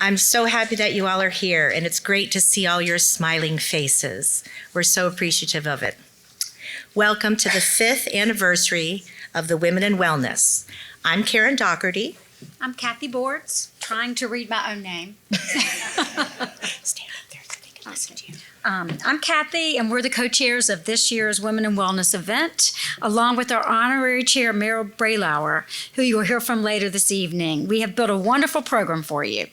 I'm so happy that you all are here, and it's great to see all your smiling faces. We're so appreciative of it. Welcome to the 5th anniversary of the Women in Wellness. I'm Karen Dougherty. I'm Kathy Boards, trying to read my own name. Stand up there so they can listen to you. I'm Kathy, and we're the co-chairs of this year's Women in Wellness event, along with our honorary chair, Meryl Braylauer, who you will hear from later this evening. We have built a wonderful program for you.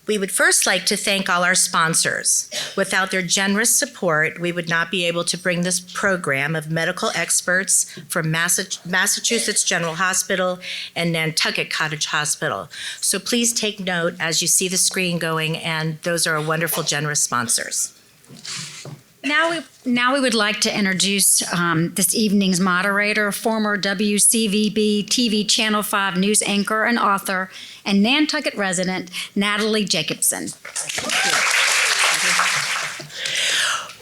We would first like to thank all our sponsors. Without their generous support, we would not be able to bring this program of medical experts from Massachusetts General Hospital and Nantucket Cottage Hospital. So please take note as you see the screen going, and those are wonderful, generous sponsors. Now we would like to introduce this evening's moderator, former WCVB TV Channel 5 news anchor and author, and Nantucket resident, Natalie Jacobson.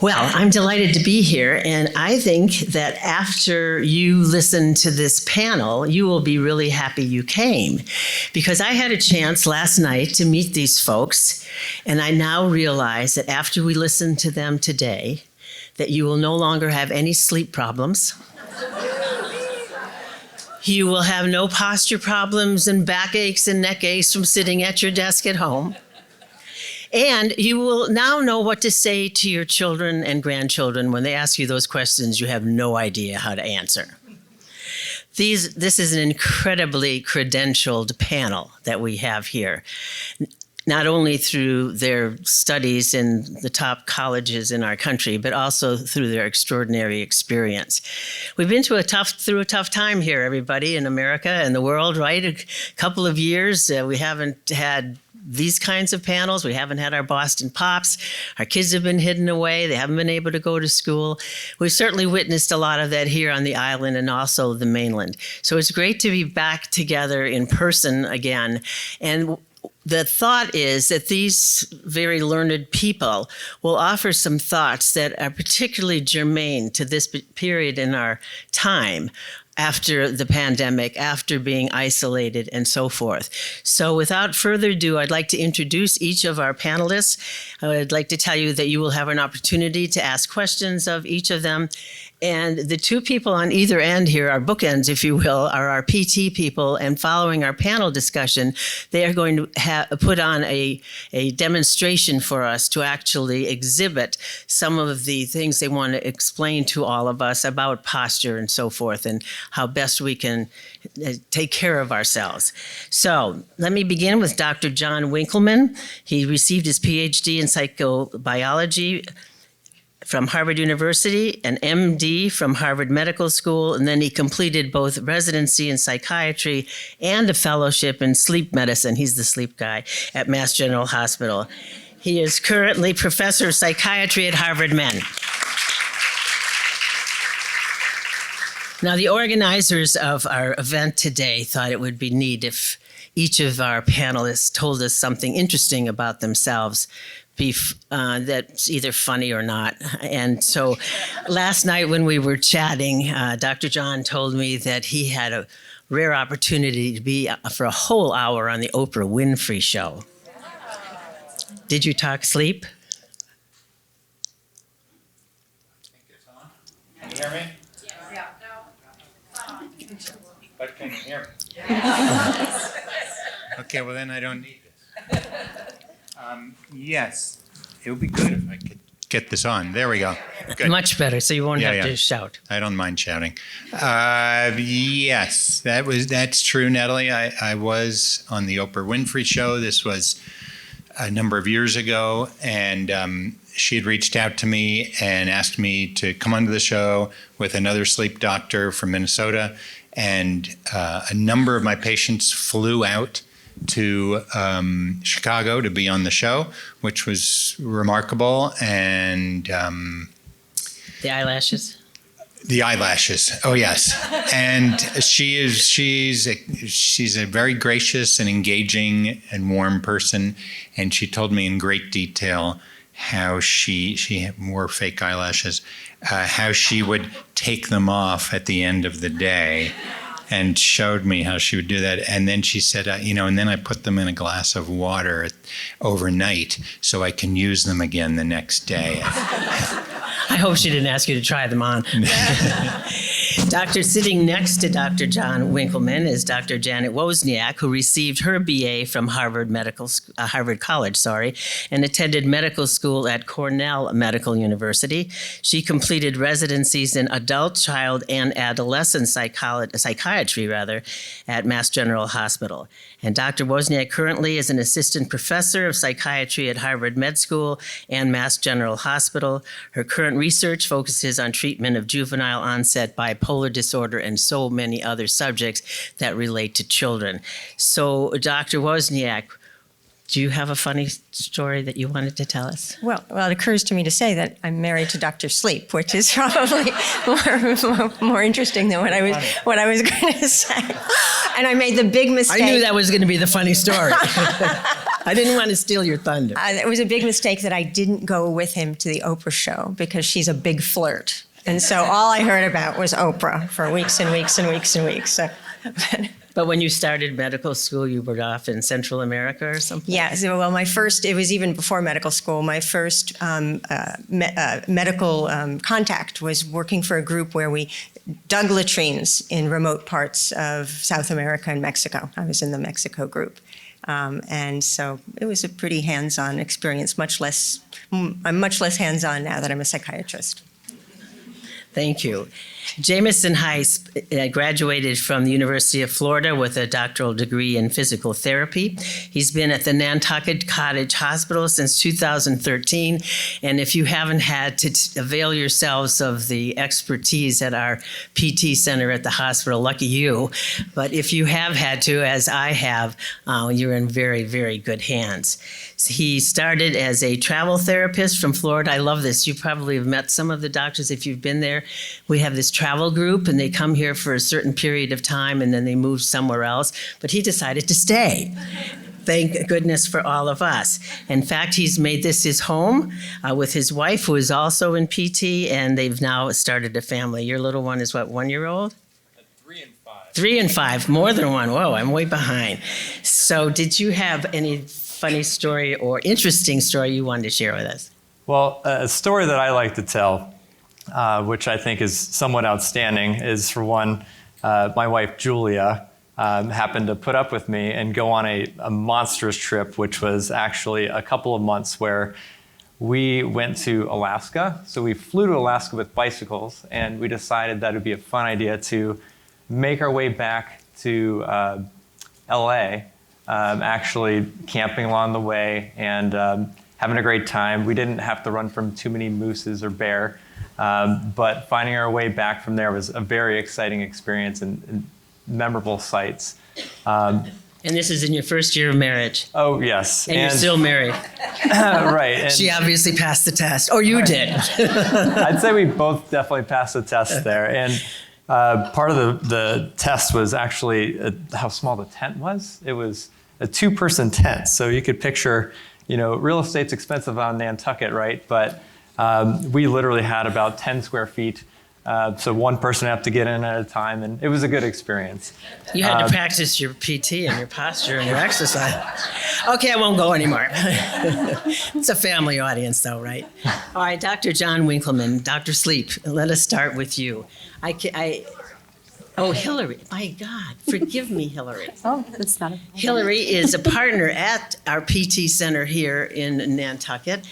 Well, I'm delighted to be here, and I think that after you listen to this panel, you will be really happy you came, because I had a chance last night to meet these folks, and I now realize that after we listen to them today, that you will no longer have any sleep problems. You will have no posture problems and backaches and neck aches from sitting at your desk at home. And you will now know what to say to your children and grandchildren when they ask you those questions you have no idea how to answer. This is an incredibly credentialed panel that we have here, not only through their studies in the top colleges in our country, but also through their extraordinary experience. We've been through a tough time here, everybody, in America and the world, right? A couple of years, we haven't had these kinds of panels. We haven't had our Boston Pops. Our kids have been hidden away. They haven't been able to go to school. We've certainly witnessed a lot of that here on the island and also the mainland. So it's great to be back together in person again. And the thought is that these very learned people will offer some thoughts that are particularly germane to this period in our time, after the pandemic, after being isolated, and so forth. So without further ado, I'd like to introduce each of our panelists. I'd like to tell you that you will have an opportunity to ask questions of each of them. And the two people on either end here, our bookends, if you will, are our PT people. And following our panel discussion, they are going to put on a demonstration for us to actually exhibit some of the things they want to explain to all of us about posture and so forth, and how best we can take care of ourselves. So let me begin with Dr. John Winkelmann. He received his PhD in psychobiology from Harvard University, an MD from Harvard Medical School, and then he completed both residency in psychiatry and a fellowship in sleep medicine. He's the sleep guy at Mass General Hospital. He is currently professor of psychiatry at Harvard Men. Now, the organizers of our event today thought it would be neat if each of our panelists told us something interesting about themselves, that's either funny or not. And so last night when we were chatting, Dr. John told me that he had a rare opportunity to be for a whole hour on the Oprah Winfrey show. Did you talk sleep? I think it's on. Can you hear me? Yeah. But can you hear me? Okay, well then I don't need this. Yes, it would be good if I could get this on. There we go. Good. Much better, so you won't have to shout. I don't mind shouting. Yes, that's true, Natalie. I was on the Oprah Winfrey show. This was a number of years ago, and she had reached out to me and asked me to come onto the show with another sleep doctor from Minnesota, and a number of my patients flew out to Chicago to be on the show, which was remarkable. And the eyelashes. The eyelashes. Oh yes. And she's a very gracious and engaging and warm person. And she told me in great detail how she wore fake eyelashes, how she would take them off at the end of the day and showed me how she would do that. And then she said, and then I put them in a glass of water overnight so I can use them again the next day. I hope she didn't ask you to try them on. Sitting next to Dr. John Winkelmann is Dr. Janet Wozniak, who received her BA from Harvard College, and attended medical school at Cornell Medical University. She completed residencies in adult, child, and adolescent psychiatry at Mass General Hospital. And Dr. Wozniak currently is an assistant professor of psychiatry at Harvard Med School and Mass General Hospital. Her current research focuses on treatment of juvenile onset bipolar disorder and so many other subjects that relate to children. So, Dr. Wozniak, do you have a funny story that you wanted to tell us? Well, it occurs to me to say that I'm married to Dr. Sleep, which is probably more interesting than what I was going to say. And I made the big mistake. I knew that was going to be the funny story. I didn't want to steal your thunder. It was a big mistake that I didn't go with him to the Oprah show because she's a big flirt. And so all I heard about was Oprah for weeks and weeks and weeks and weeks. So, but when you started medical school, you were off in Central America or something? yeah, so, well, it was even before medical school. My first medical contact was working for a group where we dug latrines in remote parts of South America and Mexico. I was in the Mexico group. And so it was a pretty hands-on experience, I'm much less hands-on now that I'm a psychiatrist. Thank you. Jamison Heist graduated from the University of Florida with a doctoral degree in physical therapy. He's been at the Nantucket Cottage Hospital since 2013. And if you haven't had to avail yourselves of the expertise at our PT center at the hospital, lucky you. But if you have had to, as I have, you're in very, very good hands. He started as a travel therapist from Florida. I love this. You probably have met some of the doctors if you've been there. We have this travel group, and they come here for a certain period of time, and then they move somewhere else. But he decided to stay. Thank goodness for all of us. In fact, he's made this his home with his wife, who is also in PT, and they've now started a family. Your little one is what, 1 year old? 3 and 5. 3 and 5, more than one. Whoa, I'm way behind. So did you have any funny story or interesting story you wanted to share with us? Well, a story that I like to tell, which I think is somewhat outstanding, is for one, my wife Julia happened to put up with me and go on a monstrous trip, which was actually a couple of months where we went to Alaska. So we flew to Alaska with bicycles, and we decided that it would be a fun idea to make our way back to LA, actually camping along the way and having a great time. We didn't have to run from too many mooses or bear, but finding our way back from there was a very exciting experience and memorable sights. And this is in your first year of marriage. Oh, yes. And you're still married. Right. And she obviously passed the test. Or you did. I'd say we both definitely passed the test there. And part of the test was actually how small the tent was. It was a 2-person tent. So you could picture, real estate's expensive on Nantucket, right? But we literally had about 10 square feet. So one person had to get in at a time, and it was a good experience. You had to practice your PT and your posture and your exercise. Okay, I won't go anymore. It's a family audience, though, right? All right, Dr. John Winkelmann, Dr. Sleep, let us start with you. Hillary, my God, forgive me, Hillary. Oh, that's not a problem. Hillary is a partner at our PT center here in Nantucket.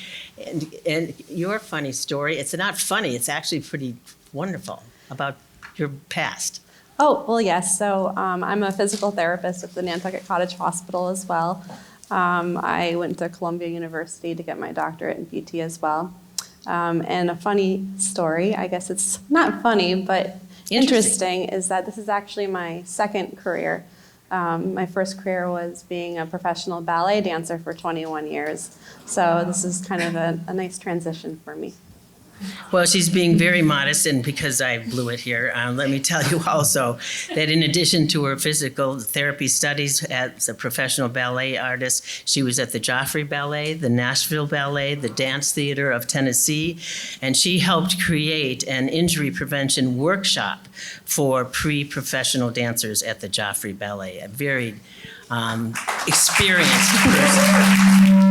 And your funny story, it's not funny, it's actually pretty wonderful about your past. Oh, well, yes. So I'm a physical therapist at the Nantucket Cottage Hospital as well. I went to Columbia University to get my doctorate in PT as well. And a funny story, I guess it's not funny, but interesting, is that this is actually my second career. My first career was being a professional ballet dancer for 21 years. So this is kind of a nice transition for me. Well, she's being very modest, and because I blew it here, let me tell you also that in addition to her physical therapy studies as a professional ballet artist, she was at the Joffrey Ballet, the Nashville Ballet, the Dance Theater of Tennessee, and she helped create an injury prevention workshop for pre-professional dancers at the Joffrey Ballet, a very experienced person.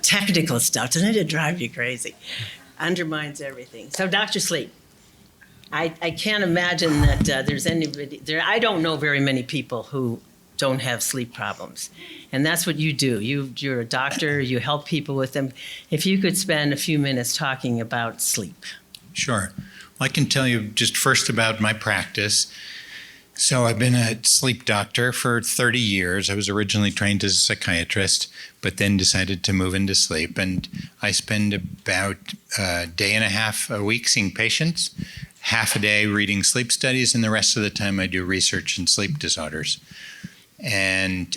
Technical stuff, doesn't it drive you crazy? Undermines everything. So, Dr. Sleep, I can't imagine that there's anybody there. I don't know very many people who don't have sleep problems, and that's what you do. You're a doctor. You help people with them. If you could spend a few minutes talking about sleep. Sure. Well, I can tell you just first about my practice. So I've been a sleep doctor for 30 years. I was originally trained as a psychiatrist, but then decided to move into sleep. And I spend about a day and a half a week seeing patients, half a day reading sleep studies, and the rest of the time I do research in sleep disorders. And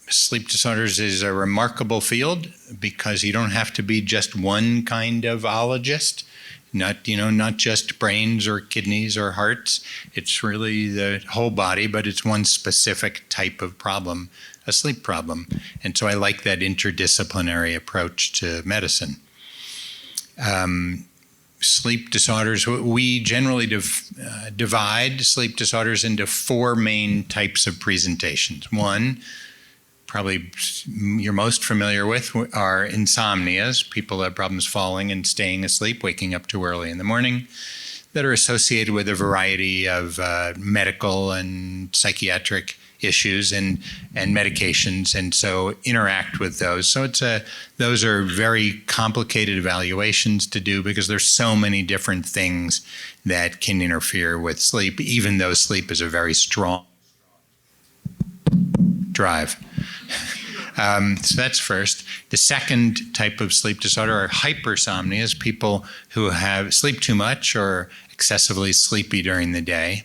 sleep disorders is a remarkable field because you don't have to be just one kind of ologist. Not just brains or kidneys or hearts. It's really the whole body, but it's one specific type of problem, a sleep problem. And so I like that interdisciplinary approach to medicine. Sleep disorders, we generally divide sleep disorders into four main types of presentations. One, probably you're most familiar with, are insomnias, people that have problems falling and staying asleep, waking up too early in the morning, that are associated with a variety of medical and psychiatric issues and medications, and so interact with those. So those are very complicated evaluations to do because there's so many different things that can interfere with sleep, even though sleep is a very strong drive. So that's first. The second type of sleep disorder are hypersomnias, people who have sleep too much or excessively sleepy during the day.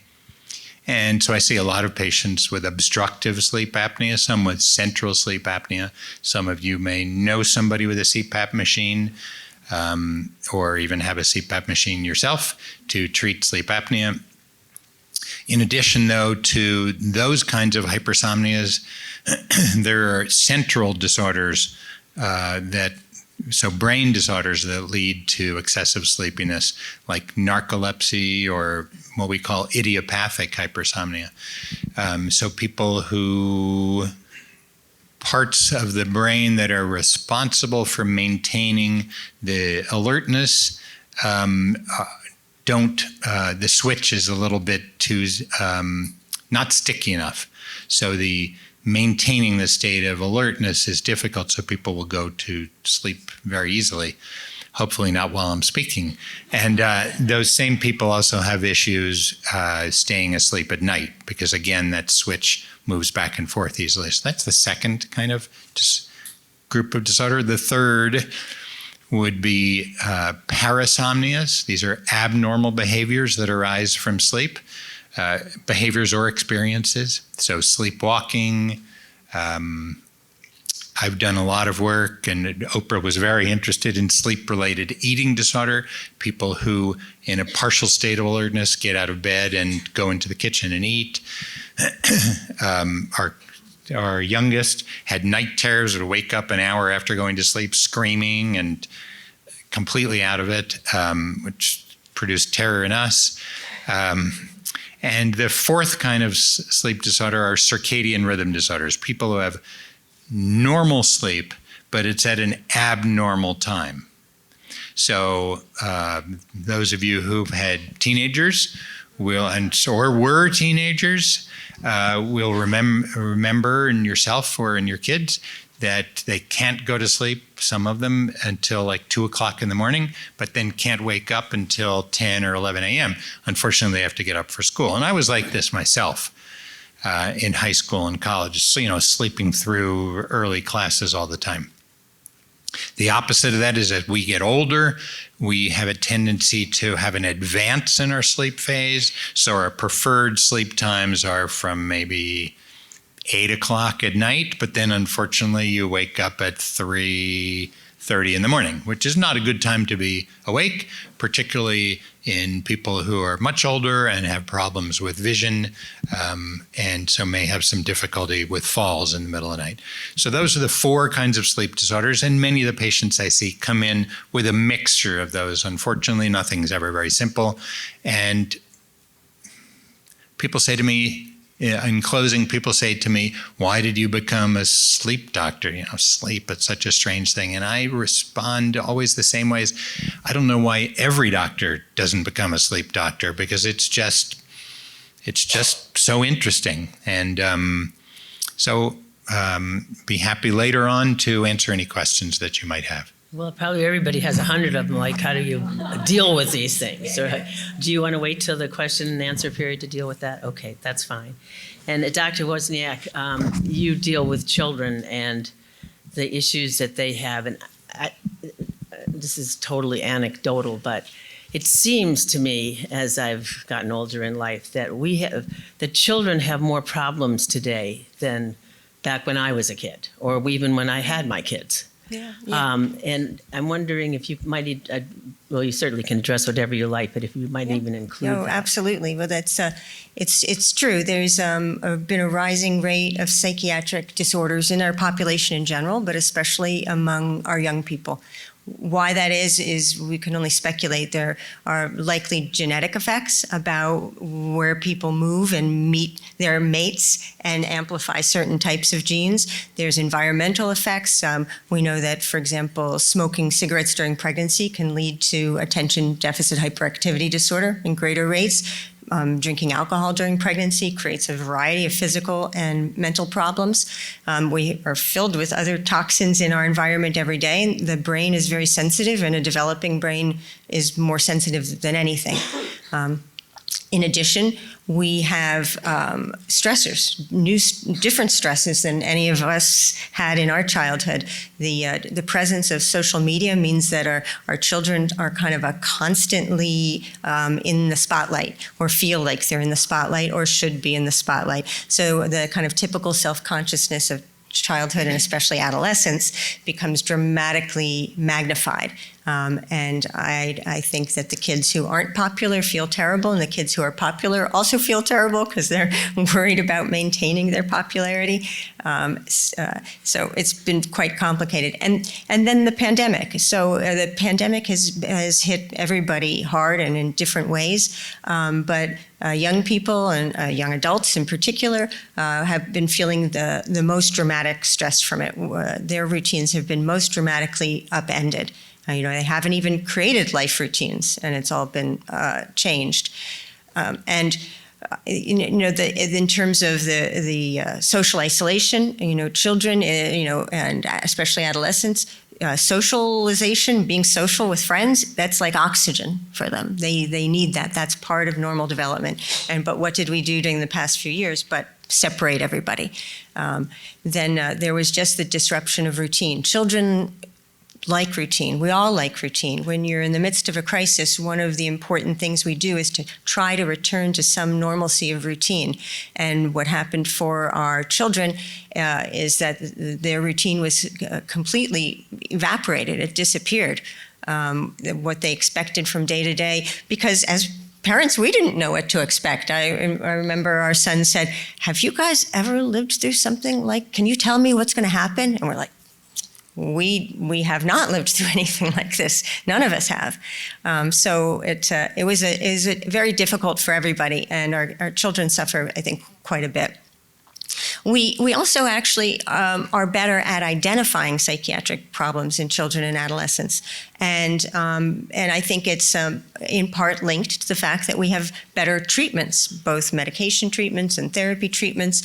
And so I see a lot of patients with obstructive sleep apnea, some with central sleep apnea. Some of you may know somebody with a CPAP machine or even have a CPAP machine yourself to treat sleep apnea. In addition, though, to those kinds of hypersomnias, there are central disorders so brain disorders that lead to excessive sleepiness, like narcolepsy or what we call idiopathic hypersomnia. So people who parts of the brain that are responsible for maintaining the alertness the switch is a little bit too not sticky enough. So the maintaining the state of alertness is difficult, so people will go to sleep very easily, hopefully not while I'm speaking. And those same people also have issues staying asleep at night because, again, that switch moves back and forth easily. So that's the second kind of group of disorder. The third would be parasomnias. These are abnormal behaviors that arise from sleep, behaviors or experiences. So sleepwalking. I've done a lot of work, and Oprah was very interested in sleep-related eating disorder, people who, in a partial state of alertness, get out of bed and go into the kitchen and eat. Our youngest had night terrors, would wake up an hour after going to sleep screaming and completely out of it, which produced terror in us. And the fourth kind of sleep disorder are circadian rhythm disorders, people who have normal sleep, but it's at an abnormal time. So those of you who've had teenagers or were teenagers will remember in yourself or in your kids that they can't go to sleep, some of them, until like 2 o'clock in the morning, but then can't wake up until 10 or 11 a.m. Unfortunately, they have to get up for school. And I was like this myself in high school and college, so, sleeping through early classes all the time. The opposite of that is as we get older, we have a tendency to have an advance in our sleep phase. So our preferred sleep times are from maybe 8 o'clock at night, but then unfortunately you wake up at 3:30 in the morning, which is not a good time to be awake, particularly in people who are much older and have problems with vision, and so may have some difficulty with falls in the middle of the night. So those are the 4 kinds of sleep disorders, and many of the patients I see come in with a mixture of those. Unfortunately, nothing's ever very simple. And people say to me, in closing, people say to me, why did you become a sleep doctor? Sleep, it's such a strange thing. And I respond always the same way as, I don't know why every doctor doesn't become a sleep doctor, because it's just so interesting. And be happy later on to answer any questions that you might have. Well, probably everybody has 100 of them. Like, how do you deal with these things? Or do you want to wait till the question and answer period to deal with that? Okay, that's fine. And Dr. Wozniak, you deal with children and the issues that they have. And this is totally anecdotal, but it seems to me, as I've gotten older in life, that the children have more problems today than back when I was a kid, or even when I had my kids. Yeah. And I'm wondering if you might, well, you certainly can address whatever you like, but if you might even include No, that. absolutely. Well, that's it's true. There's been a rising rate of psychiatric disorders in our population in general, but especially among our young people. Why that is we can only speculate. There are likely genetic effects about where people move and meet their mates and amplify certain types of genes. There's environmental effects. We know that, for example, smoking cigarettes during pregnancy can lead to attention deficit hyperactivity disorder in greater rates. Drinking alcohol during pregnancy creates a variety of physical and mental problems. We are filled with other toxins in our environment every day. The brain is very sensitive, and a developing brain is more sensitive than anything. In addition, we have stressors, different stresses than any of us had in our childhood. The presence of social media means that our children are kind of constantly in the spotlight, or feel like they're in the spotlight, or should be in the spotlight. So the kind of typical self-consciousness of childhood, and especially adolescence, becomes dramatically magnified. And I think that the kids who aren't popular feel terrible, and the kids who are popular also feel terrible because they're worried about maintaining their popularity. So it's been quite complicated. And then the pandemic. So the pandemic has hit everybody hard and in different ways. But young people and young adults in particular have been feeling the most dramatic stress from it. Their routines have been most dramatically upended. They haven't even created life routines, and it's all been changed. In terms of the social isolation, children, and especially adolescents, socialization, being social with friends, that's like oxygen for them. They need that. That's part of normal development. But what did we do during the past few years but separate everybody? Then there was just the disruption of routine. Children like routine. We all like routine. When you're in the midst of a crisis, one of the important things we do is to try to return to some normalcy of routine. And what happened for our children is that their routine was completely evaporated. It disappeared. What they expected from day to day, because as parents, we didn't know what to expect. I remember our son said, "Have you guys ever lived through something like, can you tell me what's going to happen?" And we're like, we have not lived through anything like this. None of us have. So it was very difficult for everybody, and our children suffer, I think, quite a bit. We also actually are better at identifying psychiatric problems in children and adolescents, and I think it's in part linked to the fact that we have better treatments, both medication treatments and therapy treatments.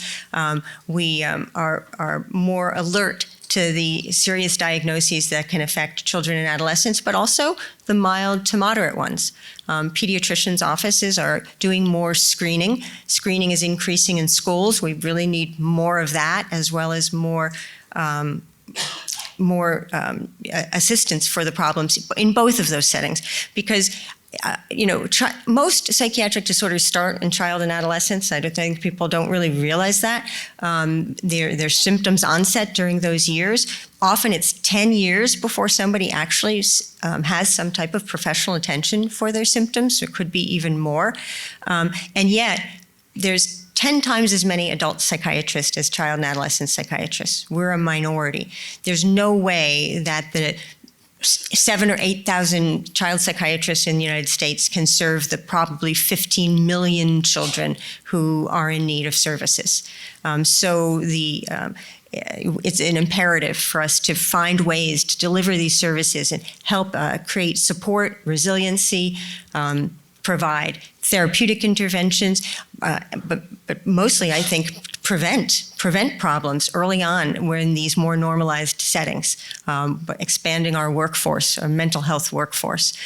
We are more alert to the serious diagnoses that can affect children and adolescents, but also the mild to moderate ones. Pediatricians' offices are doing more screening. Screening is increasing in schools. We really need more of that, as well as more assistance for the problems in both of those settings. Because most psychiatric disorders start in child and adolescence. I don't think people don't really realize that. Their symptoms onset during those years. Often it's 10 years before somebody actually has some type of professional attention for their symptoms. It could be even more. And yet, there's 10 times as many adult psychiatrists as child and adolescent psychiatrists. We're a minority. There's no way that the 7,000 or 8,000 child psychiatrists in the United States can serve the probably 15 million children who are in need of services. It's an imperative for us to find ways to deliver these services and help create support, resiliency, provide therapeutic interventions, but mostly, I think, prevent problems early on. We're in these more normalized settings, but expanding our workforce, our mental health workforce.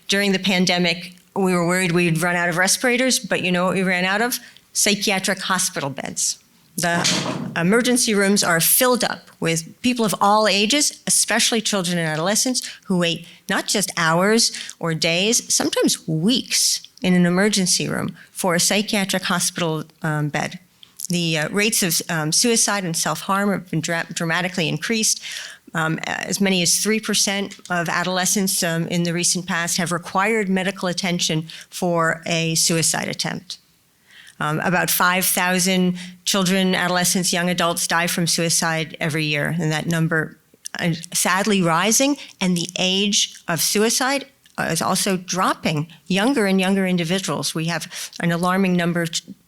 During the pandemic, we were worried we'd run out of respirators, but you know what we ran out of? Psychiatric hospital beds. The emergency rooms are filled up with people of all ages, especially children and adolescents, who wait not just hours or days, sometimes weeks in an emergency room for a psychiatric hospital bed. The rates of suicide and self-harm have been dramatically increased. As many as 3% of adolescents in the recent past have required medical attention for a suicide attempt. About 5,000 children, adolescents, young adults die from suicide every year, and that number is sadly rising, and the age of suicide is also dropping. Younger and younger individuals. We have an alarming number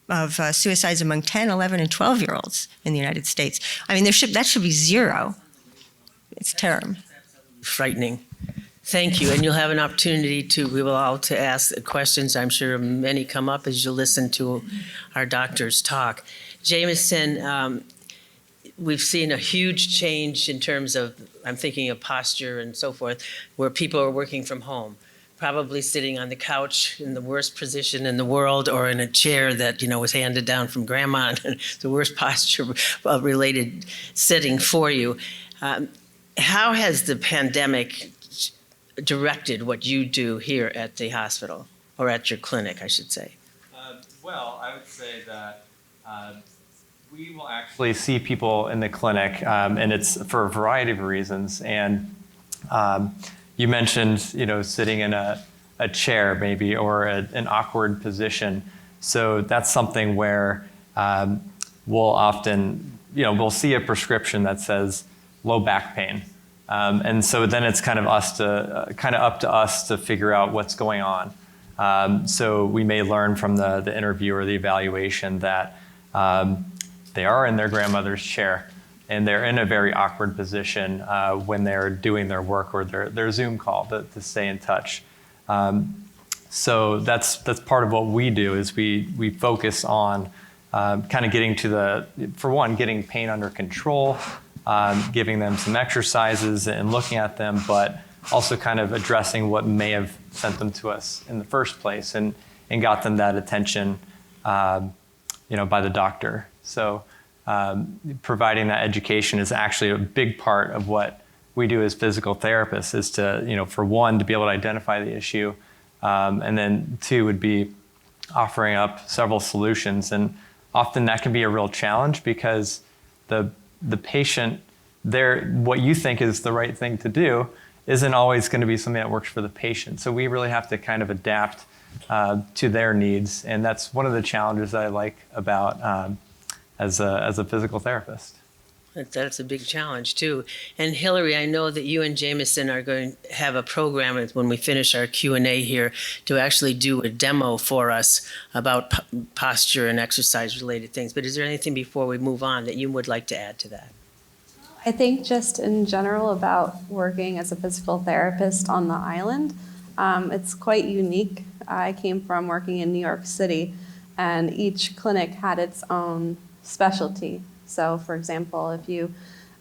of suicides among 10, 11, and 12-year-olds in the United States. I mean, that should be zero. It's terrible. Frightening. Thank you, and you'll have an opportunity we will all to ask questions. I'm sure many come up as you listen to our doctors talk. Jamison, we've seen a huge change in terms of, I'm thinking of posture and so forth, where people are working from home, probably sitting on the couch in the worst position in the world, or in a chair that was handed down from grandma, the worst posture-related sitting for you. How has the pandemic directed what you do here at the hospital, or at your clinic, I should say? Well, I would say that we will actually see people in the clinic, and it's for a variety of reasons. And you mentioned, sitting in a chair maybe, or an awkward position. So that's something where we'll often, we'll see a prescription that says low back pain. And so then it's kind of up to us to figure out what's going on. So we may learn from the interview or the evaluation that they are in their grandmother's chair, and they're in a very awkward position when they're doing their work or their Zoom call to stay in touch. So that's part of what we do, is we focus on kind of getting getting pain under control, giving them some exercises and looking at them, but also kind of addressing what may have sent them to us in the first place and got them that attention, by the doctor. So providing that education is actually a big part of what we do as physical therapists, is to, for one, to be able to identify the issue, and then two would be offering up several solutions. And often that can be a real challenge, because the patient, what you think is the right thing to do isn't always going to be something that works for the patient. So we really have to kind of adapt to their needs, and that's one of the challenges that I like about as a physical therapist. That's a big challenge too. And Hillary, I know that you and Jamison are going to have a program when we finish our Q&A here to actually do a demo for us about posture and exercise related things. But is there anything before we move on that you would like to add to that? I think just in general about working as a physical therapist on the island, it's quite unique. I came from working in New York City, and each clinic had its own specialty. So, for example, if you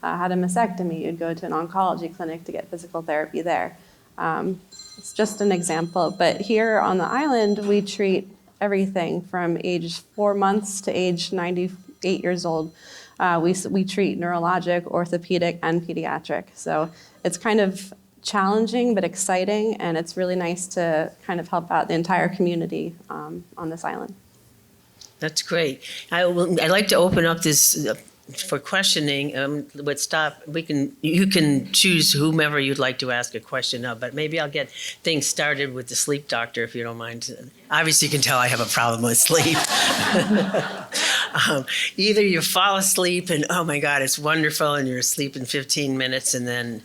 had a mastectomy, you'd go to an oncology clinic to get physical therapy there. It's just an example. But here on the island, we treat everything from age 4 months to age 98 years old. We treat neurologic, orthopedic, and pediatric. So it's kind of challenging but exciting, and it's really nice to kind of help out the entire community on this island. That's great. I'd like to open up this for questioning. But stop. You can choose whomever you'd like to ask a question of. But maybe I'll get things started with the sleep doctor, if you don't mind. Obviously, you can tell I have a problem with sleep. Either you fall asleep and oh my God, it's wonderful, and you're asleep in 15 minutes, and then.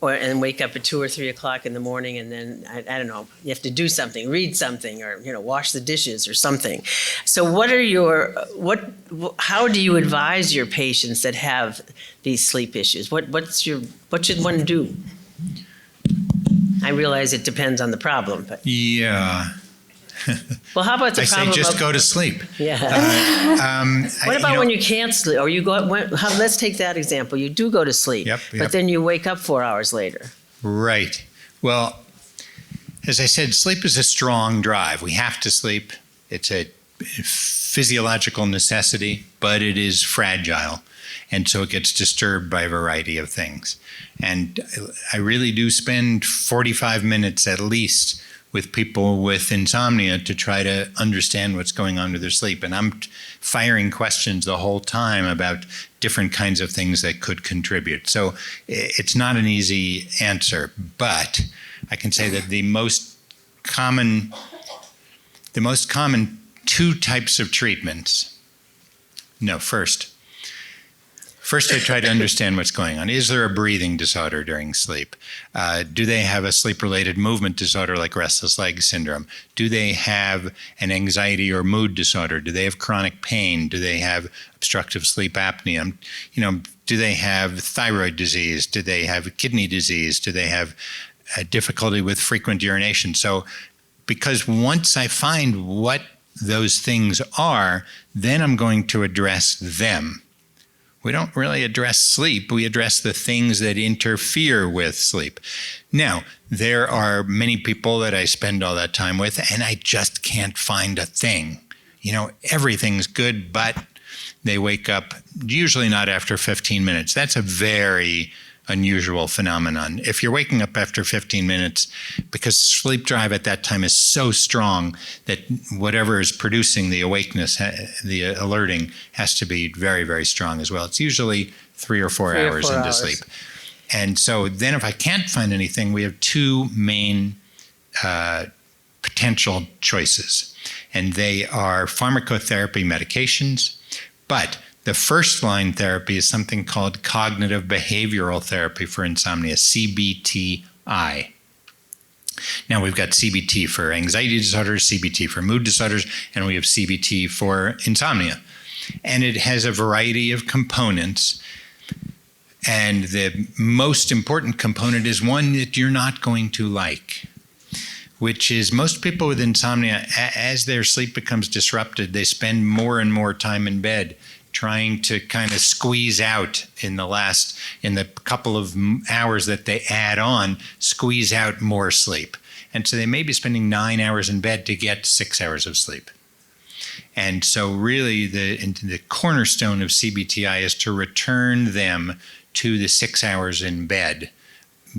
And wake up at 2 or 3 o'clock in the morning, and then I don't know, you have to do something, read something, or wash the dishes or something. So, how do you advise your patients that have these sleep issues? What should one do? I realize it depends on the problem, but Yeah. well, how about the I problem? say just go to sleep. Yeah. What What about when you can't sleep, or you go? Let's take that example. You do go to sleep, Yep. but then you wake up 4 hours later. Right. Well, as I said, sleep is a strong drive. We have to sleep. It's a physiological necessity, but it is fragile. And so it gets disturbed by a variety of things. And I really do spend 45 minutes at least with people with insomnia to try to understand what's going on with their sleep. And I'm firing questions the whole time about different kinds of things that could contribute. So it's not an easy answer, but I can say that the most common two types of treatments. No, First, I try to understand what's going on. Is there a breathing disorder during sleep? Do they have a sleep-related movement disorder like restless leg syndrome? Do they have an anxiety or mood disorder? Do they have chronic pain? Do they have obstructive sleep apnea? Do they have thyroid disease? Do they have kidney disease? Do they have difficulty with frequent urination? So, because once I find what those things are, then I'm going to address them. We don't really address sleep. We address the things that interfere with sleep. Now, there are many people that I spend all that time with, and I just can't find a thing. Everything's good, but they wake up usually not after 15 minutes. That's a very unusual phenomenon. If you're waking up after 15 minutes, because sleep drive at that time is so strong that whatever is producing the awakeness, the alerting, has to be very, very strong as well. It's usually 3 or 4 hours into sleep. And so then if I can't find anything, we have two main potential choices. And they are pharmacotherapy medications, but the first line therapy is something called cognitive behavioral therapy for insomnia, CBTI. Now we've got CBT for anxiety disorders, CBT for mood disorders, and we have CBT for insomnia. And it has a variety of components. And the most important component is one that you're not going to like, which is most people with insomnia, as their sleep becomes disrupted, they spend more and more time in bed trying to kind of squeeze out in the couple of hours that they add on, squeeze out more sleep. And so they may be spending 9 hours in bed to get 6 hours of sleep. And so really the cornerstone of CBTI is to return them to the 6 hours in bed,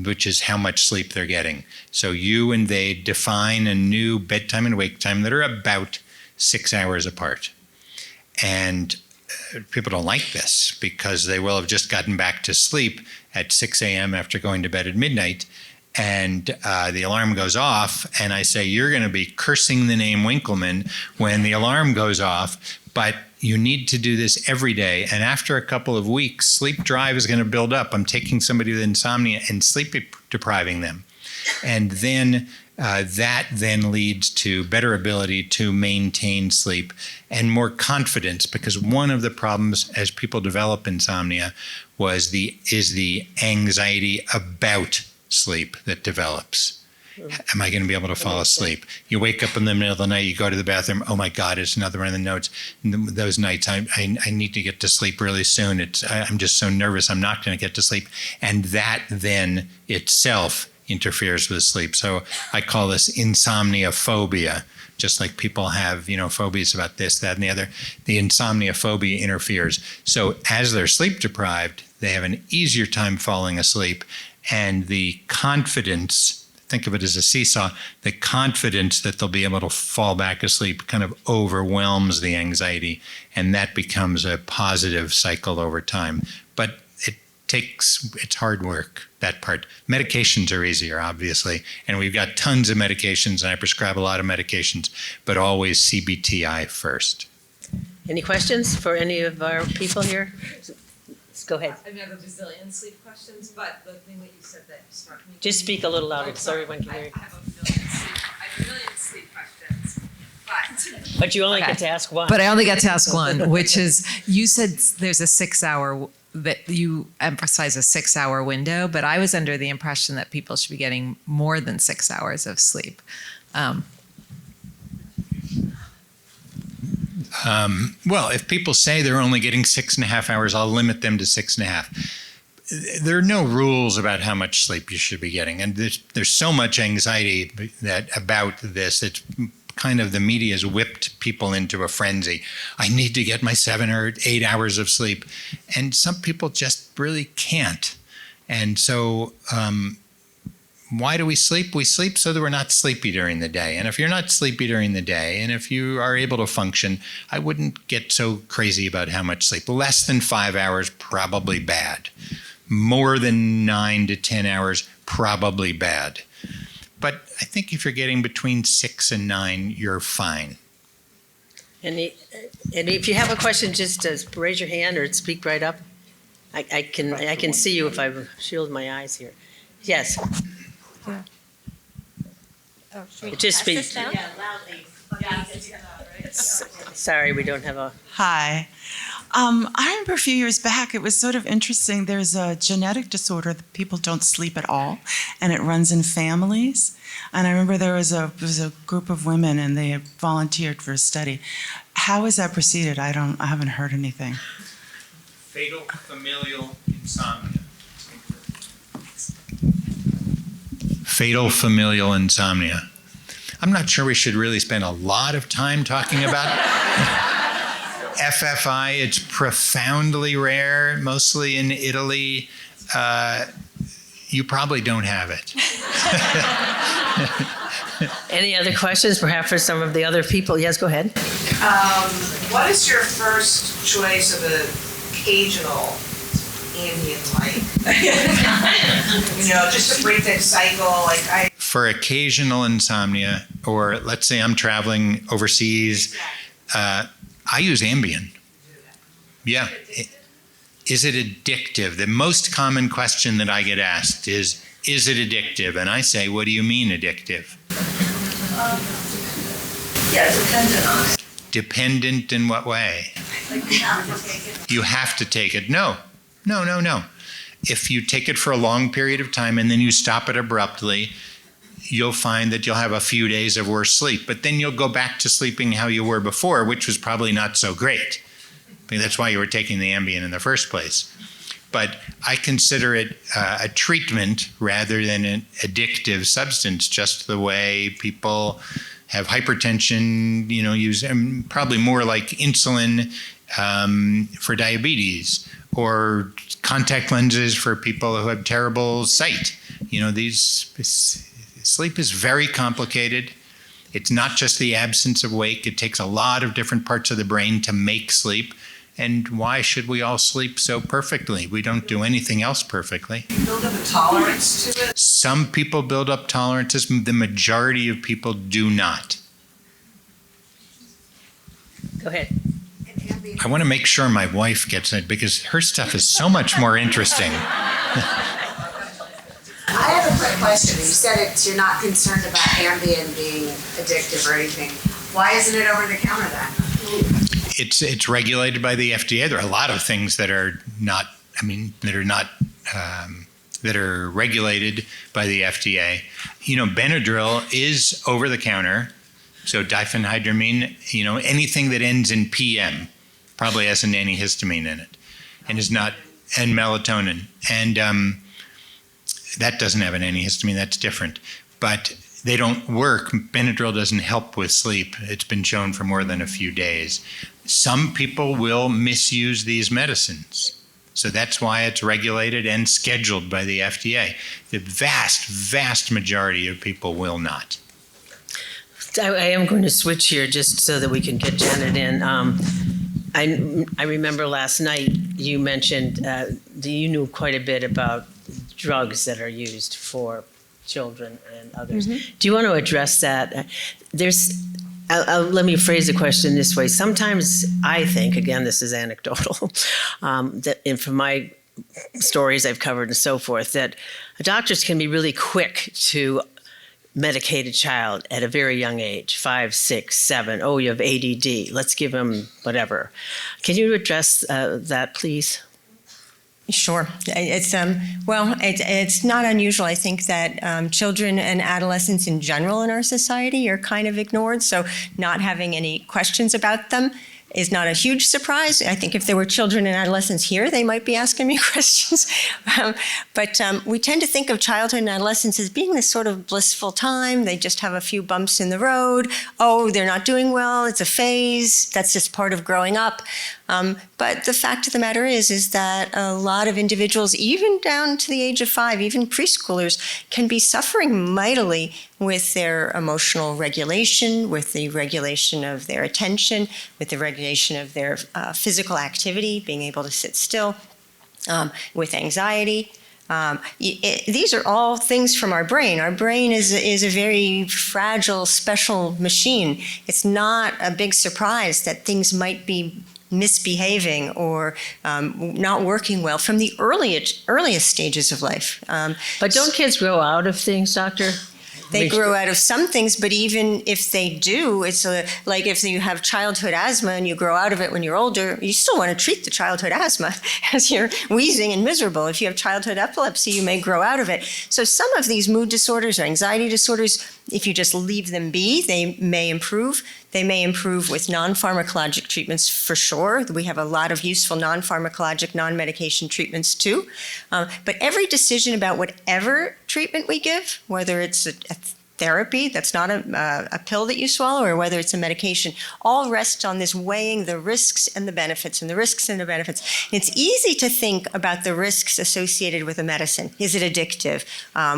which is how much sleep they're getting. So you and they define a new bedtime and wake time that are about 6 hours apart. And people don't like this because they will have just gotten back to sleep at 6 a.m. after going to bed at midnight, and the alarm goes off, and I say, you're going to be cursing the name Winkelmann when the alarm goes off, but you need to do this every day. And after a couple of weeks, sleep drive is going to build up. I'm taking somebody with insomnia and sleep depriving them. And then that then leads to better ability to maintain sleep and more confidence, because one of the problems as people develop insomnia is the anxiety about sleep that develops. Am I going to be able to fall asleep? You wake up in the middle of the night, you go to the bathroom, oh my God, it's another one of the notes. Those nights, I need to get to sleep really soon. I'm just so nervous, I'm not going to get to sleep. And that then itself interferes with sleep. So I call this insomnia phobia, just like people have, phobias about this, that, and the other. The insomnia phobia interferes. So as they're sleep deprived, they have an easier time falling asleep. and the confidence, think of it as a seesaw, the confidence that they'll be able to fall back asleep kind of overwhelms the anxiety, and that becomes a positive cycle over time. But it's hard work, that part. Medications are easier, obviously, and we've got tons of medications, and I prescribe a lot of medications, but always CBTI first. Any questions for any of our people here? Let's go ahead. I have a bazillion sleep questions, but the thing that you said that struck me. Just speak a little louder so everyone can hear you. I have a million sleep questions, but. But you only get to ask one. But I only got to ask one, which is, you said there's a 6 hour, that you emphasize a 6 hour window, but I was under the impression that people should be getting more than 6 hours of sleep. Well, if people say they're only getting 6.5 hours, I'll limit them to 6.5. There are no rules about how much sleep you should be getting. And there's so much anxiety about this. It's kind of, the media has whipped people into a frenzy. I need to get my 7 or 8 hours of sleep. And some people just really can't. And so why do we sleep? We sleep so that we're not sleepy during the day. And if you're not sleepy during the day, and if you are able to function, I wouldn't get so crazy about how much sleep. Less than 5 hours, probably bad. More than 9 to 10 hours, probably bad. But I think if you're getting between 6 and 9, you're fine. And if you have a question, just raise your hand or speak right up. I can see you if I shield my eyes here. Yes. Oh, Just speak. Yeah, loudly. Sorry, we don't have a. Hi. I remember a few years back, it was sort of interesting. There's a genetic disorder that people don't sleep at all, and it runs in families. And I remember there was a group of women, and they had volunteered for a study. How is that proceeded? I haven't heard anything. Fatal familial insomnia. Fatal familial insomnia. I'm not sure we should really spend a lot of time talking about FFI. It's profoundly rare, mostly in Italy. You probably don't have it. Any other questions, perhaps for some of the other people? Yes, go ahead. What is your first choice of an occasional ambient light? Just to break that cycle, For occasional insomnia, or let's say I'm traveling overseas, I use Ambien. Yeah. Is it addictive? The most common question that I get asked is it addictive? And I say, what do you mean addictive? dependent on it. Dependent in what way? You have to take it. No. If you take it for a long period of time and then you stop it abruptly, you'll find that you'll have a few days of worse sleep. But then you'll go back to sleeping how you were before, which was probably not so great. I mean, that's why you were taking the Ambien in the first place. But I consider it a treatment rather than an addictive substance, just the way people have hypertension, use probably more like insulin for diabetes, or contact lenses for people who have terrible sight. Sleep is very complicated. It's not just the absence of wake. It takes a lot of different parts of the brain to make sleep. And why should we all sleep so perfectly? We don't do anything else perfectly. You build up a tolerance to it? Some people build up tolerances. The majority of people do not. Go ahead. I want to make sure my wife gets it because her stuff is so much more interesting. I have a quick question. You said you're not concerned about Ambien being addictive or anything. Why isn't it over the counter then? It's regulated by the FDA. There are a lot of things that are that are regulated by the FDA. Benadryl is over the counter. So diphenhydramine, anything that ends in PM probably has an antihistamine in it, and melatonin, and that doesn't have an antihistamine. That's different, but they don't work. Benadryl doesn't help with sleep. It's been shown for more than a few days. Some people will misuse these medicines. So that's why it's regulated and scheduled by the FDA. The vast, vast majority of people will not. I am going to switch here just so that we can get Janet in. I remember last night you mentioned you knew quite a bit about drugs that are used for children and others. Mm-hmm. Do you want to address that? Let me phrase the question this way. Sometimes I think, again, this is anecdotal, and from my stories I've covered and so forth, that doctors can be really quick to medicate a child at a very young age, 5, 6, 7. Oh, you have ADD. Let's give him whatever. Can you address that, please? Sure. It's not unusual. I think that children and adolescents in general in our society are kind of ignored. So not having any questions about them is not a huge surprise. I think if there were children and adolescents here, they might be asking me questions. But we tend to think of childhood and adolescence as being this sort of blissful time. They just have a few bumps in the road. Oh, they're not doing well. It's a phase. That's just part of growing up. But the fact of the matter is that a lot of individuals, even down to the age of 5, even preschoolers, can be suffering mightily with their emotional regulation, with the regulation of their attention, with the regulation of their physical activity, being able to sit still, with anxiety. These are all things from our brain. Our brain is a very fragile, special machine. It's not a big surprise that things might be misbehaving or not working well from the earliest stages of life. But don't kids grow out of things, doctor? They grow out of some things, but even if they do, it's like if you have childhood asthma and you grow out of it when you're older, you still want to treat the childhood asthma as you're wheezing and miserable. If you have childhood epilepsy, you may grow out of it. So some of these mood disorders or anxiety disorders, if you just leave them be, they may improve. They may improve with non-pharmacologic treatments for sure. We have a lot of useful non-pharmacologic, non-medication treatments too. But every decision about whatever treatment we give, whether it's a therapy that's not a pill that you swallow or whether it's a medication, all rests on this weighing the risks and the benefits and the risks and the benefits. It's easy to think about the risks associated with a medicine. Is it addictive?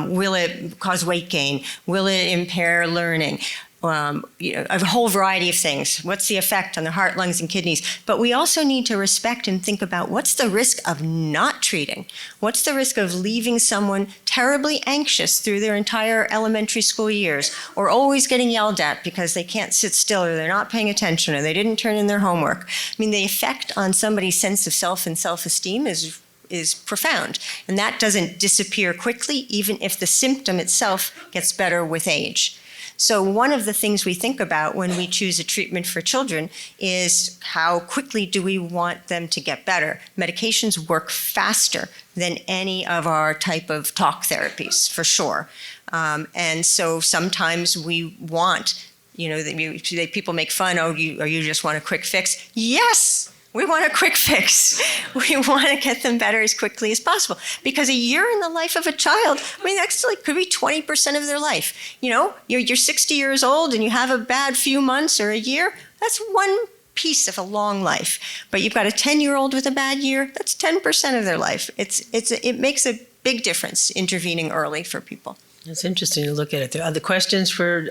Will it cause weight gain? Will it impair learning? A whole variety of things. What's the effect on the heart, lungs, and kidneys? But we also need to respect and think about what's the risk of not treating? What's the risk of leaving someone terribly anxious through their entire elementary school years, or always getting yelled at because they can't sit still, or they're not paying attention, or they didn't turn in their homework? I mean, the effect on somebody's sense of self and self-esteem is profound. And that doesn't disappear quickly, even if the symptom itself gets better with age. So one of the things we think about when we choose a treatment for children is how quickly do we want them to get better. Medications work faster than any of our type of talk therapies, for sure. And so sometimes we want, people make fun, you just want a quick fix? Yes! We want a quick fix. We want to get them better as quickly as possible. Because a year in the life of a child, actually could be 20% of their life. You're 60 years old and you have a bad few months or a year, that's one piece of a long life. But you've got a 10-year-old with a bad year, that's 10% of their life. It makes a big difference intervening early for people. It's interesting to look at it. There are other questions for,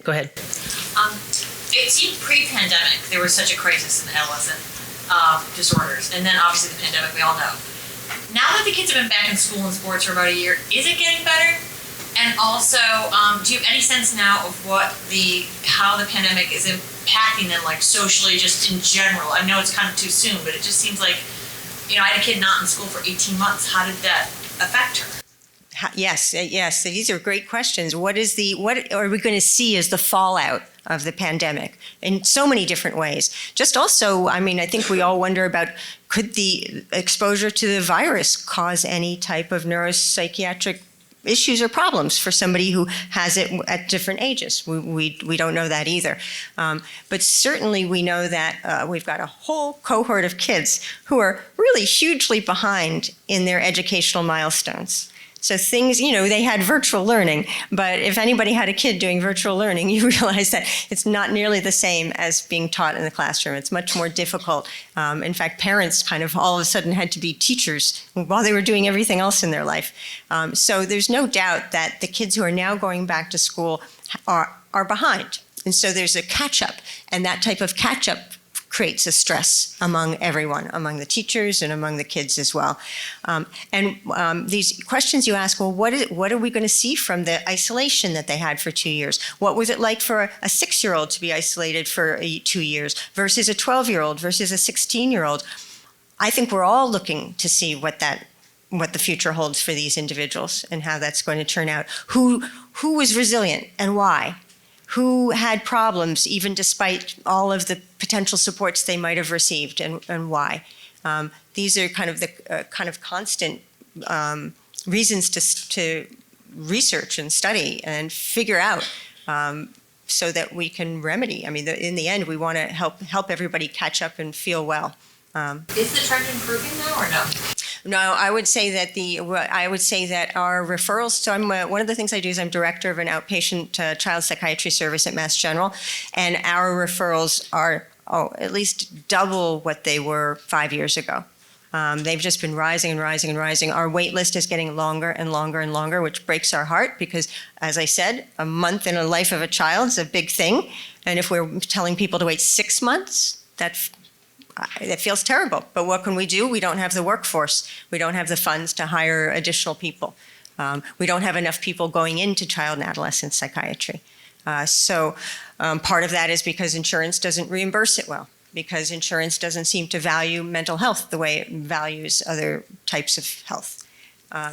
go ahead. It seemed pre-pandemic there was such a crisis in adolescent disorders, and then obviously the pandemic, we all know. Now that the kids have been back in school and sports for about a year, is it getting better? And also, do you have any sense now of how the pandemic is impacting them, like socially, just in general? I know it's kind of too soon, but it just seems like, I had a kid not in school for 18 months. How did that affect her? Yes. These are great questions. What are we going to see as the fallout of the pandemic in so many different ways? Just also, I think we all wonder about, could the exposure to the virus cause any type of neuropsychiatric issues or problems for somebody who has it at different ages? We don't know that either. But certainly we know that we've got a whole cohort of kids who are really hugely behind in their educational milestones. So things, they had virtual learning, but if anybody had a kid doing virtual learning, you realize that it's not nearly the same as being taught in the classroom. It's much more difficult. In fact, parents kind of all of a sudden had to be teachers while they were doing everything else in their life. So there's no doubt that the kids who are now going back to school are behind. And so there's a catch-up, and that type of catch-up creates a stress among everyone, among the teachers and among the kids as well. These questions you ask, well, what are we going to see from the isolation that they had for 2 years? What was it like for a 6-year-old to be isolated for 2 years versus a 12-year-old versus a 16-year-old? I think we're all looking to see what the future holds for these individuals and how that's going to turn out. Who was resilient and why? Who had problems even despite all of the potential supports they might have received, and why? These are kind of the constant reasons to research and study and figure out so that we can remedy. I mean, in the end, we want to help everybody catch up and feel well. Is the trend improving now or no? No, I would say that our referrals. So one of the things I do is I'm director of an outpatient child psychiatry service at Mass General, and our referrals are at least double what they were 5 years ago. They've just been rising and rising and rising. Our wait list is getting longer and longer and longer, which breaks our heart because, as I said, a month in the life of a child is a big thing, and if we're telling people to wait 6 months, that feels terrible. But what can we do? We don't have the workforce. We don't have the funds to hire additional people. We don't have enough people going into child and adolescent psychiatry. So part of that is because insurance doesn't reimburse it well, because insurance doesn't seem to value mental health the way it values other types of health.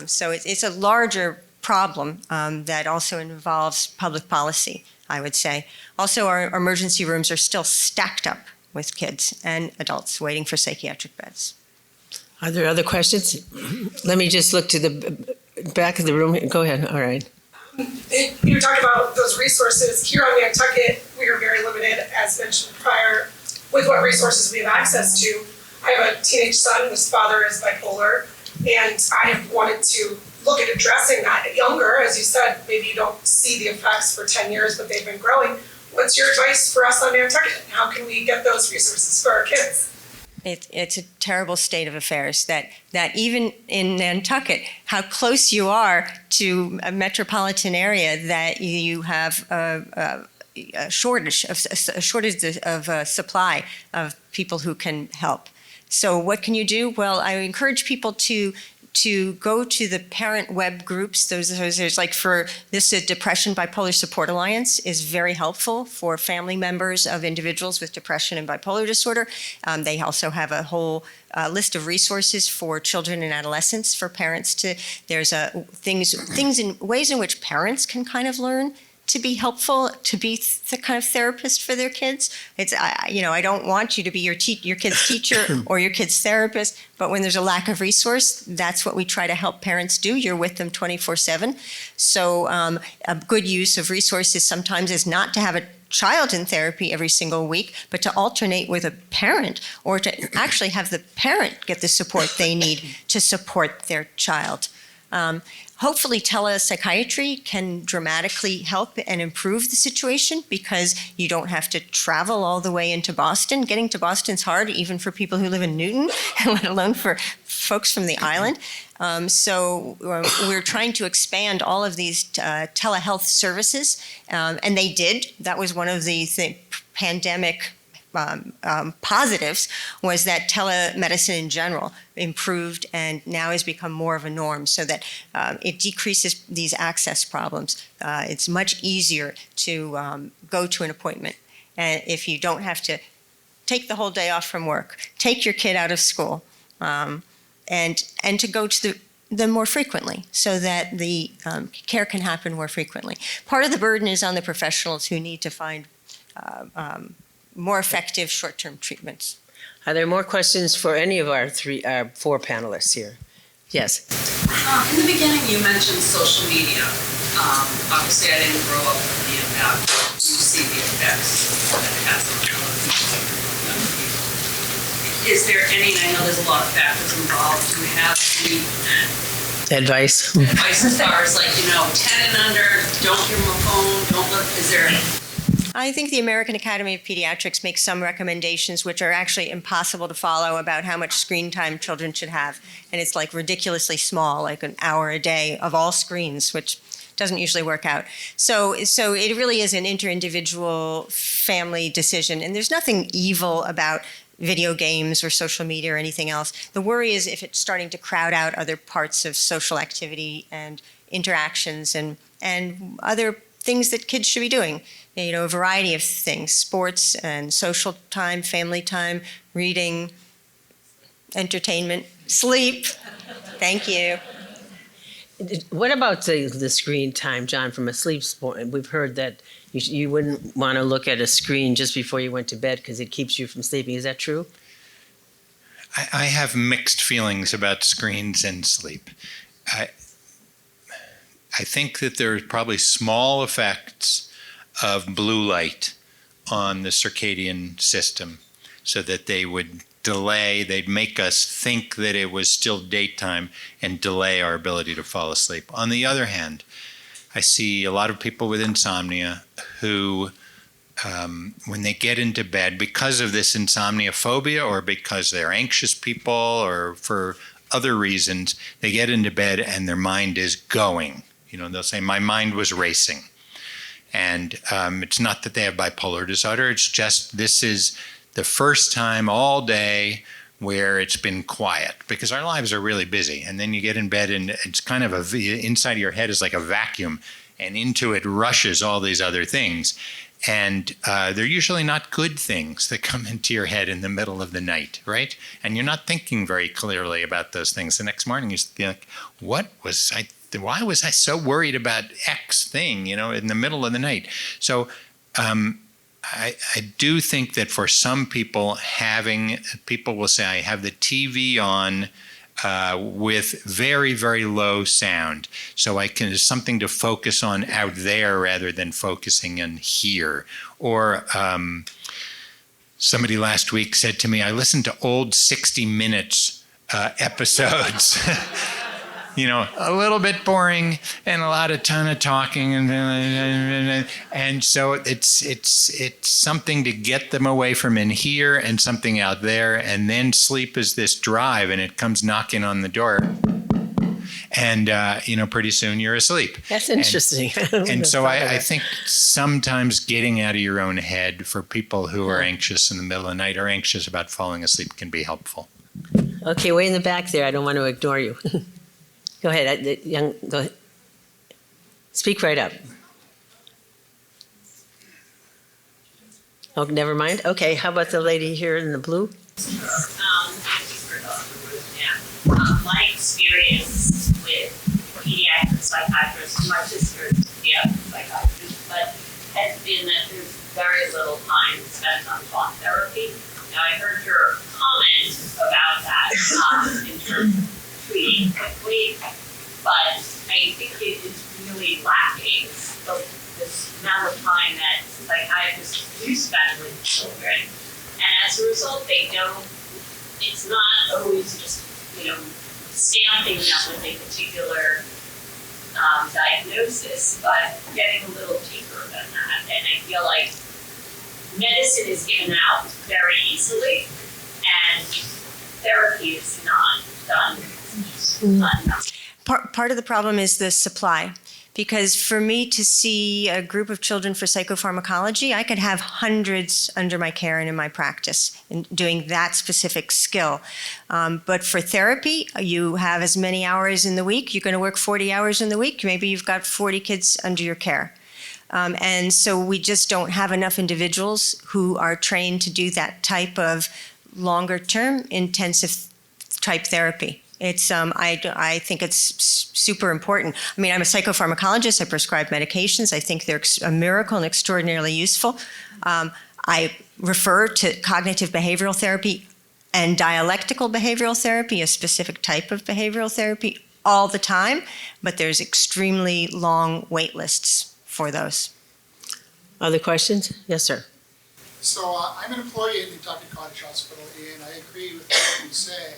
So it's a larger problem that also involves public policy, I would say. Also, our emergency rooms are still stacked up with kids and adults waiting for psychiatric beds. Are there other questions? Let me just look to the back of the room. Go ahead. All right. You were talking about those resources. Here on Nantucket, we are very limited, as mentioned prior, with what resources we have access to. I have a teenage son whose father is bipolar, and I have wanted to look at addressing that younger. As you said, maybe you don't see the effects for 10 years, but they've been growing. What's your advice for us on Nantucket? How can we get those resources for our kids? It's a terrible state of affairs that even in Nantucket, how close you are to a metropolitan area, that you have a shortage of supply of people who can help. So what can you do? Well, I encourage people to go to the parent web groups. There's like for this, Depression Bipolar Support Alliance is very helpful for family members of individuals with depression and bipolar disorder. They also have a whole list of resources for children and adolescents for parents to. There's ways in which parents can kind of learn to be helpful, to be the kind of therapist for their kids. I don't want you to be your kid's teacher or your kid's therapist, but when there's a lack of resource, that's what we try to help parents do. You're with them 24/7. So a good use of resources sometimes is not to have a child in therapy every single week, but to alternate with a parent, or to actually have the parent get the support they need to support their child. Hopefully telepsychiatry can dramatically help and improve the situation, because you don't have to travel all the way into Boston. Getting to Boston's hard, even for people who live in Newton, let alone for folks from the island. So we're trying to expand all of these telehealth services, and they did. That was one of the pandemic positives, was that telemedicine in general improved and now has become more of a norm, so that it decreases these access problems. It's much easier to go to an appointment, and if you don't have to take the whole day off from work, take your kid out of school, and to go to them more frequently, so that the care can happen more frequently. Part of the burden is on the professionals who need to find more effective short-term treatments. Are there more questions for any of our four panelists here? Yes. In the beginning, you mentioned social media. Obviously, I didn't grow up with the impact. You see the effects that it has on young people. Is there any, and I know there's a lot of factors involved, do we have any Advice. Advice as far as 10 and under, don't give them a phone, don't look, is there? I think the American Academy of Pediatrics makes some recommendations which are actually impossible to follow about how much screen time children should have. And it's like ridiculously small, like an hour a day of all screens, which doesn't usually work out. So it really is an inter-individual family decision. And there's nothing evil about video games or social media or anything else. The worry is if it's starting to crowd out other parts of social activity and interactions and other things that kids should be doing. A variety of things, sports and social time, family time, reading, entertainment, sleep. Thank you. What about the screen time, John, from a sleep point? We've heard that you wouldn't want to look at a screen just before you went to bed because it keeps you from sleeping. Is that true? I have mixed feelings about screens and sleep. I think that there's probably small effects of blue light on the circadian system so that they would they'd make us think that it was still daytime and delay our ability to fall asleep. On the other hand, I see a lot of people with insomnia who, when they get into bed, because of this insomnia phobia or because they're anxious people or for other reasons, they get into bed and their mind is going. They'll say, my mind was racing. And it's not that they have bipolar disorder. It's just this is the first time all day where it's been quiet because our lives are really busy. And then you get in bed and it's kind of inside of your head is like a vacuum and into it rushes all these other things. And they're usually not good things that come into your head in the middle of the night, right? And you're not thinking very clearly about those things. The next morning you think, why was I so worried about X thing, in the middle of the night? So I do think that for some people people will say, I have the TV on with very, very low sound. So there's something to focus on out there rather than focusing in here. Or somebody last week said to me, I listened to old 60 Minutes episodes. A little bit boring and a ton of talking and so it's something to get them away from in here and something out there, and then sleep is this drive and it comes knocking on the door and pretty soon you're asleep. That's interesting. And so I think sometimes getting out of your own head for people who are anxious in the middle of the night or anxious about falling asleep can be helpful. Okay, way in the back there. I don't want to ignore you. Go ahead, go ahead. Speak right up. Oh, never mind. Okay, how about the lady here in the blue? My experience with pediatric psychiatrists, my sister's a psychiatrist, but has been that there's very little time spent on talk therapy. Now, I heard your comment about that in terms of treating quickly, but I think it is really lacking this amount of time that psychiatrists do spend with children, and as a result, it's not always just, stamping them with a particular diagnosis, but getting a little deeper than that, and I feel like medicine is given out very easily, and therapy is not done enough. Part of the problem is the supply. Because for me to see a group of children for psychopharmacology, I could have hundreds under my care and in my practice in doing that specific skill. But for therapy, you have as many hours in the week. You're going to work 40 hours in the week. Maybe you've got 40 kids under your care. And so we just don't have enough individuals who are trained to do that type of longer-term intensive type therapy. It's I think it's super important. I mean, I'm a psychopharmacologist. I prescribe medications. I think they're a miracle and extraordinarily useful. I refer to cognitive behavioral therapy and dialectical behavioral therapy, a specific type of behavioral therapy, all the time, but there's extremely long wait lists for those. Other questions? Yes, sir. So I'm an employee at Nantucket Cottage Hospital, and I agree with what you say.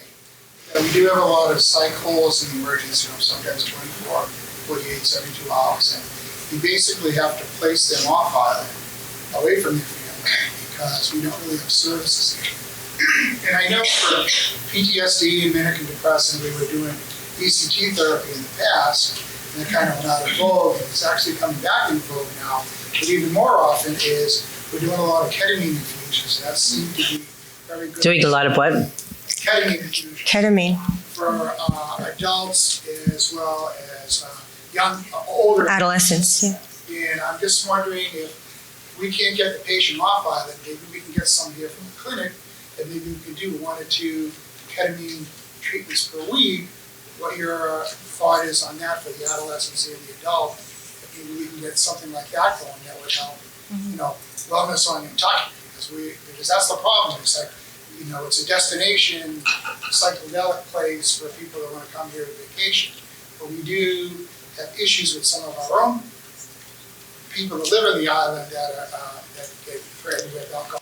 We do have a lot of psych holes in the emergency room, sometimes 24, 48, 72 hours. And you basically have to place them off island, away from their family, because we don't really have services here. And I know for PTSD and manic and depressive, we were doing ECT therapy in the past, and it kind of went out of vogue, and it's actually coming back in vogue now. But even more often is we're doing a lot of ketamine infusions. That seemed to be very good. Doing a lot of what? Ketamine infusions. Ketamine. For adults as well as young, older Adolescents, yeah. And I'm just wondering if we can't get the patient off island, maybe we can get some here from the clinic, and maybe we can do 1 or 2 ketamine treatments per week. What your thought is on that for the adolescents and the adult? If maybe we can get something like that going, that would help, wellness on Nantucket, because that's the problem. It's like, it's a destination, psychedelic place for people that want to come here to vacation. But we do have issues with some of our own people that live on the island that get threatened with alcohol.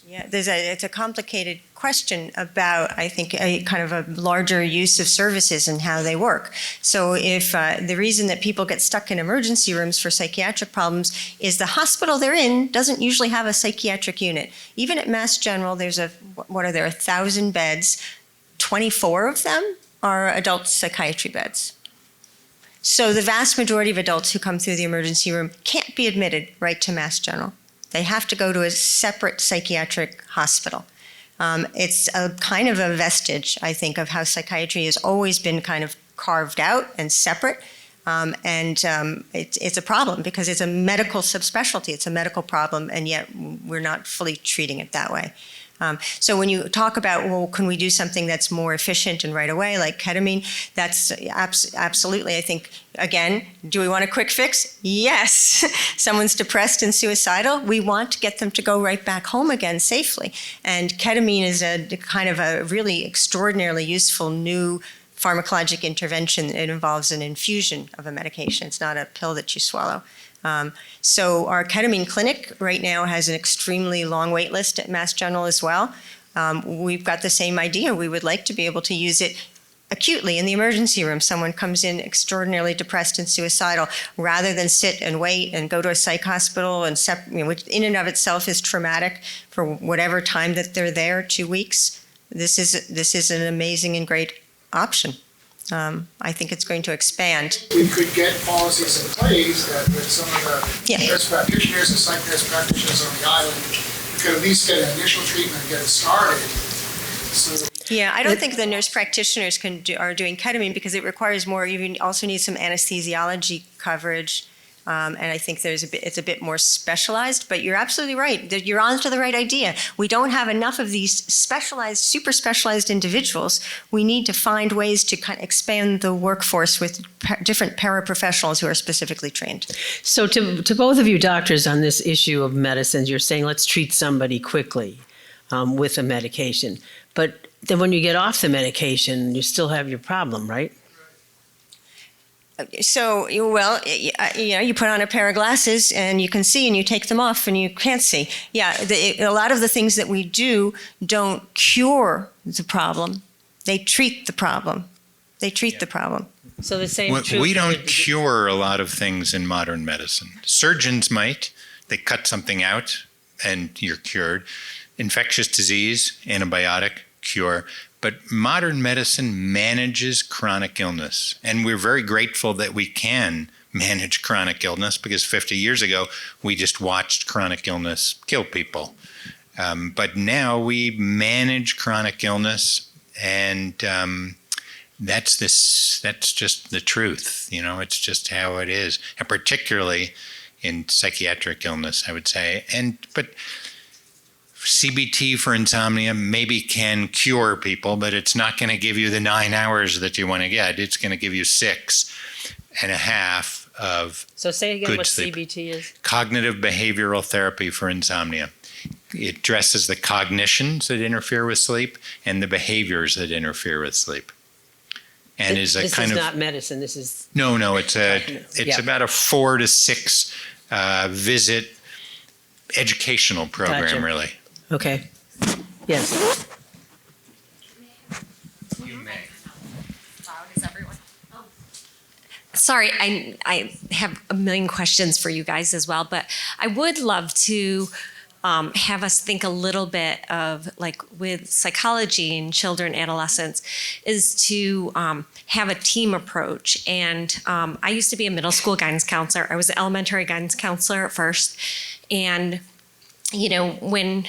Yeah, it's a complicated question about, I think, a kind of a larger use of services and how they work. So if the reason that people get stuck in emergency rooms for psychiatric problems is the hospital they're in doesn't usually have a psychiatric unit. Even at Mass General, there's 1,000 beds, 24 of them are adult psychiatry beds. So the vast majority of adults who come through the emergency room can't be admitted right to Mass General. They have to go to a separate psychiatric hospital. It's a kind of a vestige, I think, of how psychiatry has always been kind of carved out and separate. It's a problem because it's a medical subspecialty. It's a medical problem, and yet we're not fully treating it that way. So when you talk about, well, can we do something that's more efficient and right away, like ketamine, that's absolutely, I think, again, do we want a quick fix? Yes. Someone's depressed and suicidal, we want to get them to go right back home again safely. And ketamine is a kind of a really extraordinarily useful new pharmacologic intervention. It involves an infusion of a medication. It's not a pill that you swallow. So our ketamine clinic right now has an extremely long wait list at Mass General as well. We've got the same idea. We would like to be able to use it acutely in the emergency room. Someone comes in extraordinarily depressed and suicidal, rather than sit and wait and go to a psych hospital, and which in and of itself is traumatic for whatever time that they're there, 2 weeks. This is an amazing and great option. I think it's going to expand. We could get policies in place that with some of the nurse practitioners and psych nurse practitioners on the island, we could at least get an initial treatment and get it started. Yeah, I don't think the nurse practitioners are doing ketamine because it requires more. You also need some anesthesiology coverage. And I think it's a bit more specialized, but you're absolutely right. You're on to the right idea. We don't have enough of these specialized, super specialized individuals. We need to find ways to kind of expand the workforce with different paraprofessionals who are specifically trained. So to both of you doctors on this issue of medicines, you're saying let's treat somebody quickly with a medication. But then when you get off the medication, you still have your problem, right? So, well, you put on a pair of glasses and you can see, and you take them off and you can't see. Yeah, a lot of the things that we do don't cure the problem. They treat the problem. The problem. So the same. We don't cure a lot of things in modern medicine. Surgeons might. They cut something out and you're cured. Infectious disease, antibiotic, cure. But modern medicine manages chronic illness. And we're very grateful that we can manage chronic illness, because 50 years ago, we just watched chronic illness kill people. But now we manage chronic illness, and that's just the truth. It's just how it is. And particularly in psychiatric illness, I would say. But CBT for insomnia maybe can cure people, but it's not going to give you the 9 hours that you want to get. It's going to give you 6.5 of So say again good what sleep. CBT is. Cognitive behavioral therapy for insomnia. It addresses the cognitions that interfere with sleep and the behaviors that interfere with sleep. And This is not medicine. This is No, it's about a 4 to 6 visit educational program, Gotcha. really. okay. Yes. You sorry, I have a million questions for you guys as well, but I would love to have us think a little bit of, like, with psychology in children, adolescents, is to have a team approach. And I used to be a middle school guidance counselor. I was an elementary guidance counselor at first. And, you know, when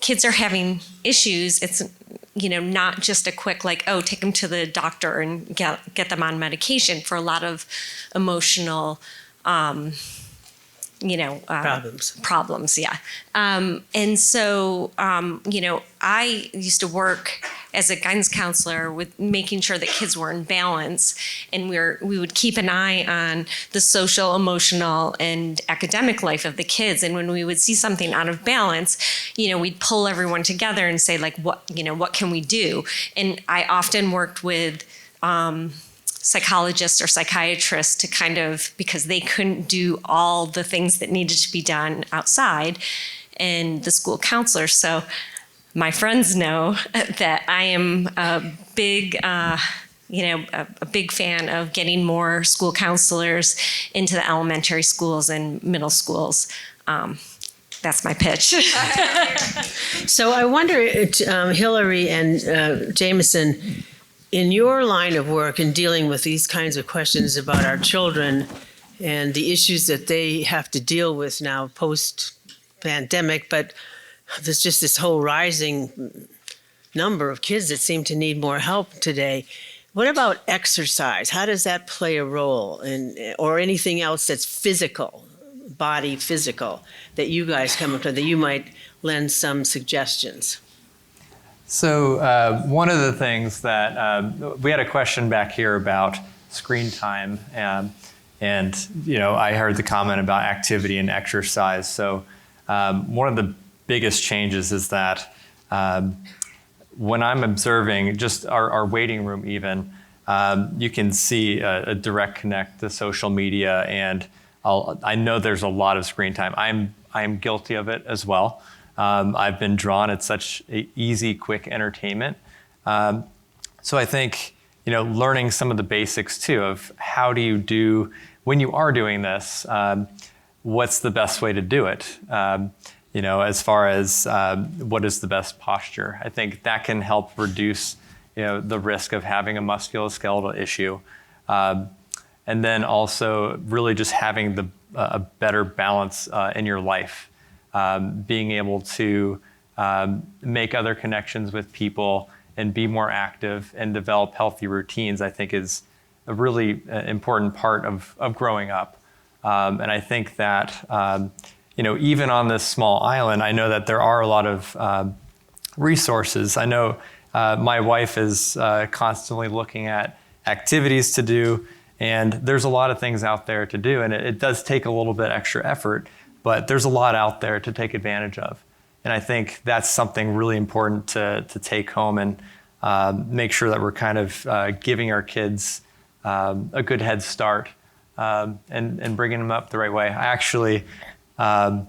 kids are having issues, it's, you know, not just a quick, like, oh, take them to the doctor and get them on medication. For a lot of emotional problems, yeah. And so, you know, I used to work as a guidance counselor with making sure that kids were in balance, and we would keep an eye on the social, emotional, and academic life of the kids. And when we would see something out of balance, you know, we'd pull everyone together and say, like, what can we do? And I often worked with psychologists or psychiatrists to kind of, because they couldn't do all the things that needed to be done outside, and the school counselors. So my friends know that I am a big, a big fan of getting more school counselors into the elementary schools and middle schools. That's my pitch. So I wonder, Hillary and Jamison, in your line of work in dealing with these kinds of questions about our children and the issues that they have to deal with now post-pandemic, but there's just this whole rising number of kids that seem to need more help today. What about exercise? How does that play a role or anything else that's physical, body physical, that you guys come up with, that you might lend some suggestions? So one of the things that we had a question back here about screen time, and you know, I heard the comment about activity and exercise. So one of the biggest changes is that when I'm observing just our waiting room, even you can see a direct connect to social media, and I know there's a lot of screen time. I'm guilty of it as well. I've been drawn at such easy, quick entertainment. So I think, you know, learning some of the basics too of how do you do, when you are doing this, what's the best way to do it? You know, as far as what is the best posture? I think that can help reduce, you know, the risk of having a musculoskeletal issue. And then also really just having a better balance in your life. Being able to make other connections with people and be more active and develop healthy routines, I think is a really important part of growing up. And I think that, you know, even on this small island, I know that there are a lot of resources. I know my wife is constantly looking at activities to do, and there's a lot of things out there to do, and it does take a little bit extra effort. But there's a lot out there to take advantage of. And I think that's something really important to take home and make sure that we're kind of giving our kids a good head start and bringing them up the right way. I actually, I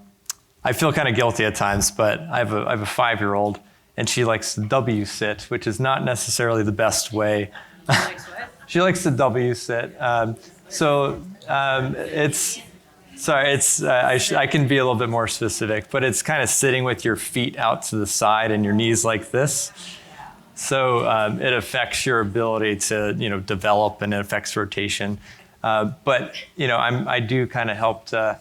feel kind of guilty at times, but I have a 5-year-old, and she likes to W sit, which is not necessarily the best way. She likes what? She likes to W sit. I can be a little bit more specific, but it's kind of sitting with your feet out to the side and your knees like this. So it affects your ability to, you know, develop, and it affects rotation. But, you know, I do kind of help to,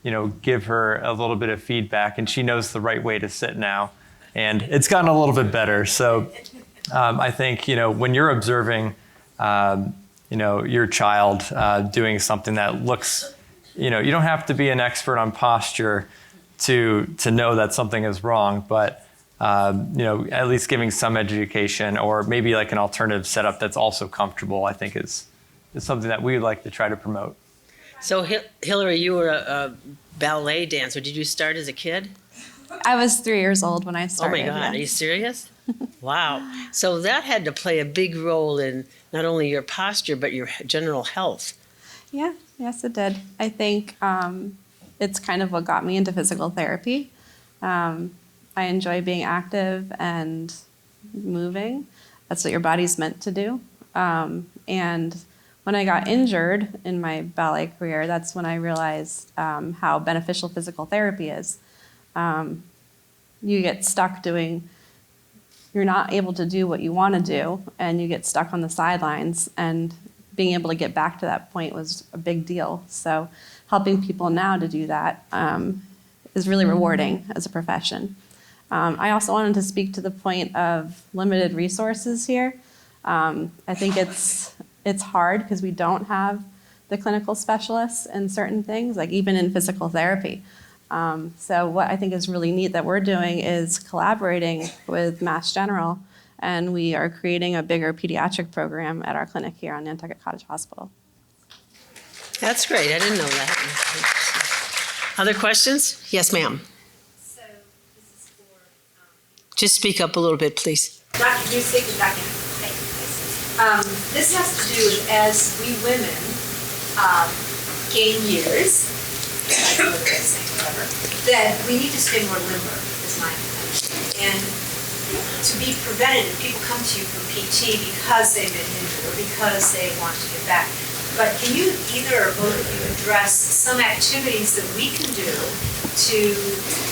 you know, give her a little bit of feedback, and she knows the right way to sit now. And it's gotten a little bit better. So I think, you know, when you're observing, you know, your child doing something that looks, you know, you don't have to be an expert on posture to know that something is wrong, but you know, at least giving some education, or maybe like an alternative setup that's also comfortable, I think is something that we would like to try to promote. So Hillary, you were a ballet dancer. Did you start as a kid? I was 3 years old when I started. Oh my God, yes. Are you serious? Wow. So that had to play a big role in not only your posture, but your general health. Yeah, yes, it did. I think it's kind of what got me into physical therapy. I enjoy being active and moving. That's what your body's meant to do. And When I got injured in my ballet career, that's when I realized how beneficial physical therapy is. You get stuck doing, you're not able to do what you want to do, and you get stuck on the sidelines, and being able to get back to that point was a big deal. So helping people now to do that is really rewarding as a profession. I also wanted to speak to the point of limited resources here. I think it's hard because we don't have the clinical specialists in certain things, like even in physical therapy. So what I think is really neat that we're doing is collaborating with Mass General, and we are creating a bigger pediatric program at our clinic here on Nantucket Cottage Hospital. That's great. I didn't know that. Other questions? Yes, ma'am. So this is for Just speak up a little bit, please. Dr. Dusick and Dr. This has to do with as we women gain years, that we need to stay more limber, is my understanding. And to be preventative, people come to you from PT because they've been injured or because they want to get back. But can you either or both of you address some activities that we can do to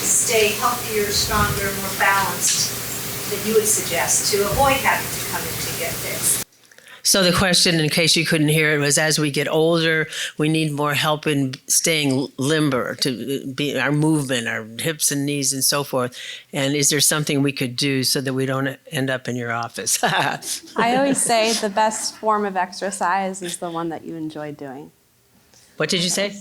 stay healthier, stronger, more balanced that you would suggest to avoid having to come in to get fixed? So the question, in case you couldn't hear it, was as we get older, we need more help in staying limber, to be our movement, our hips and knees and so forth. And is there something we could do so that we don't end up in your office? I always say the best form of exercise is the one that you enjoy doing. What did you say?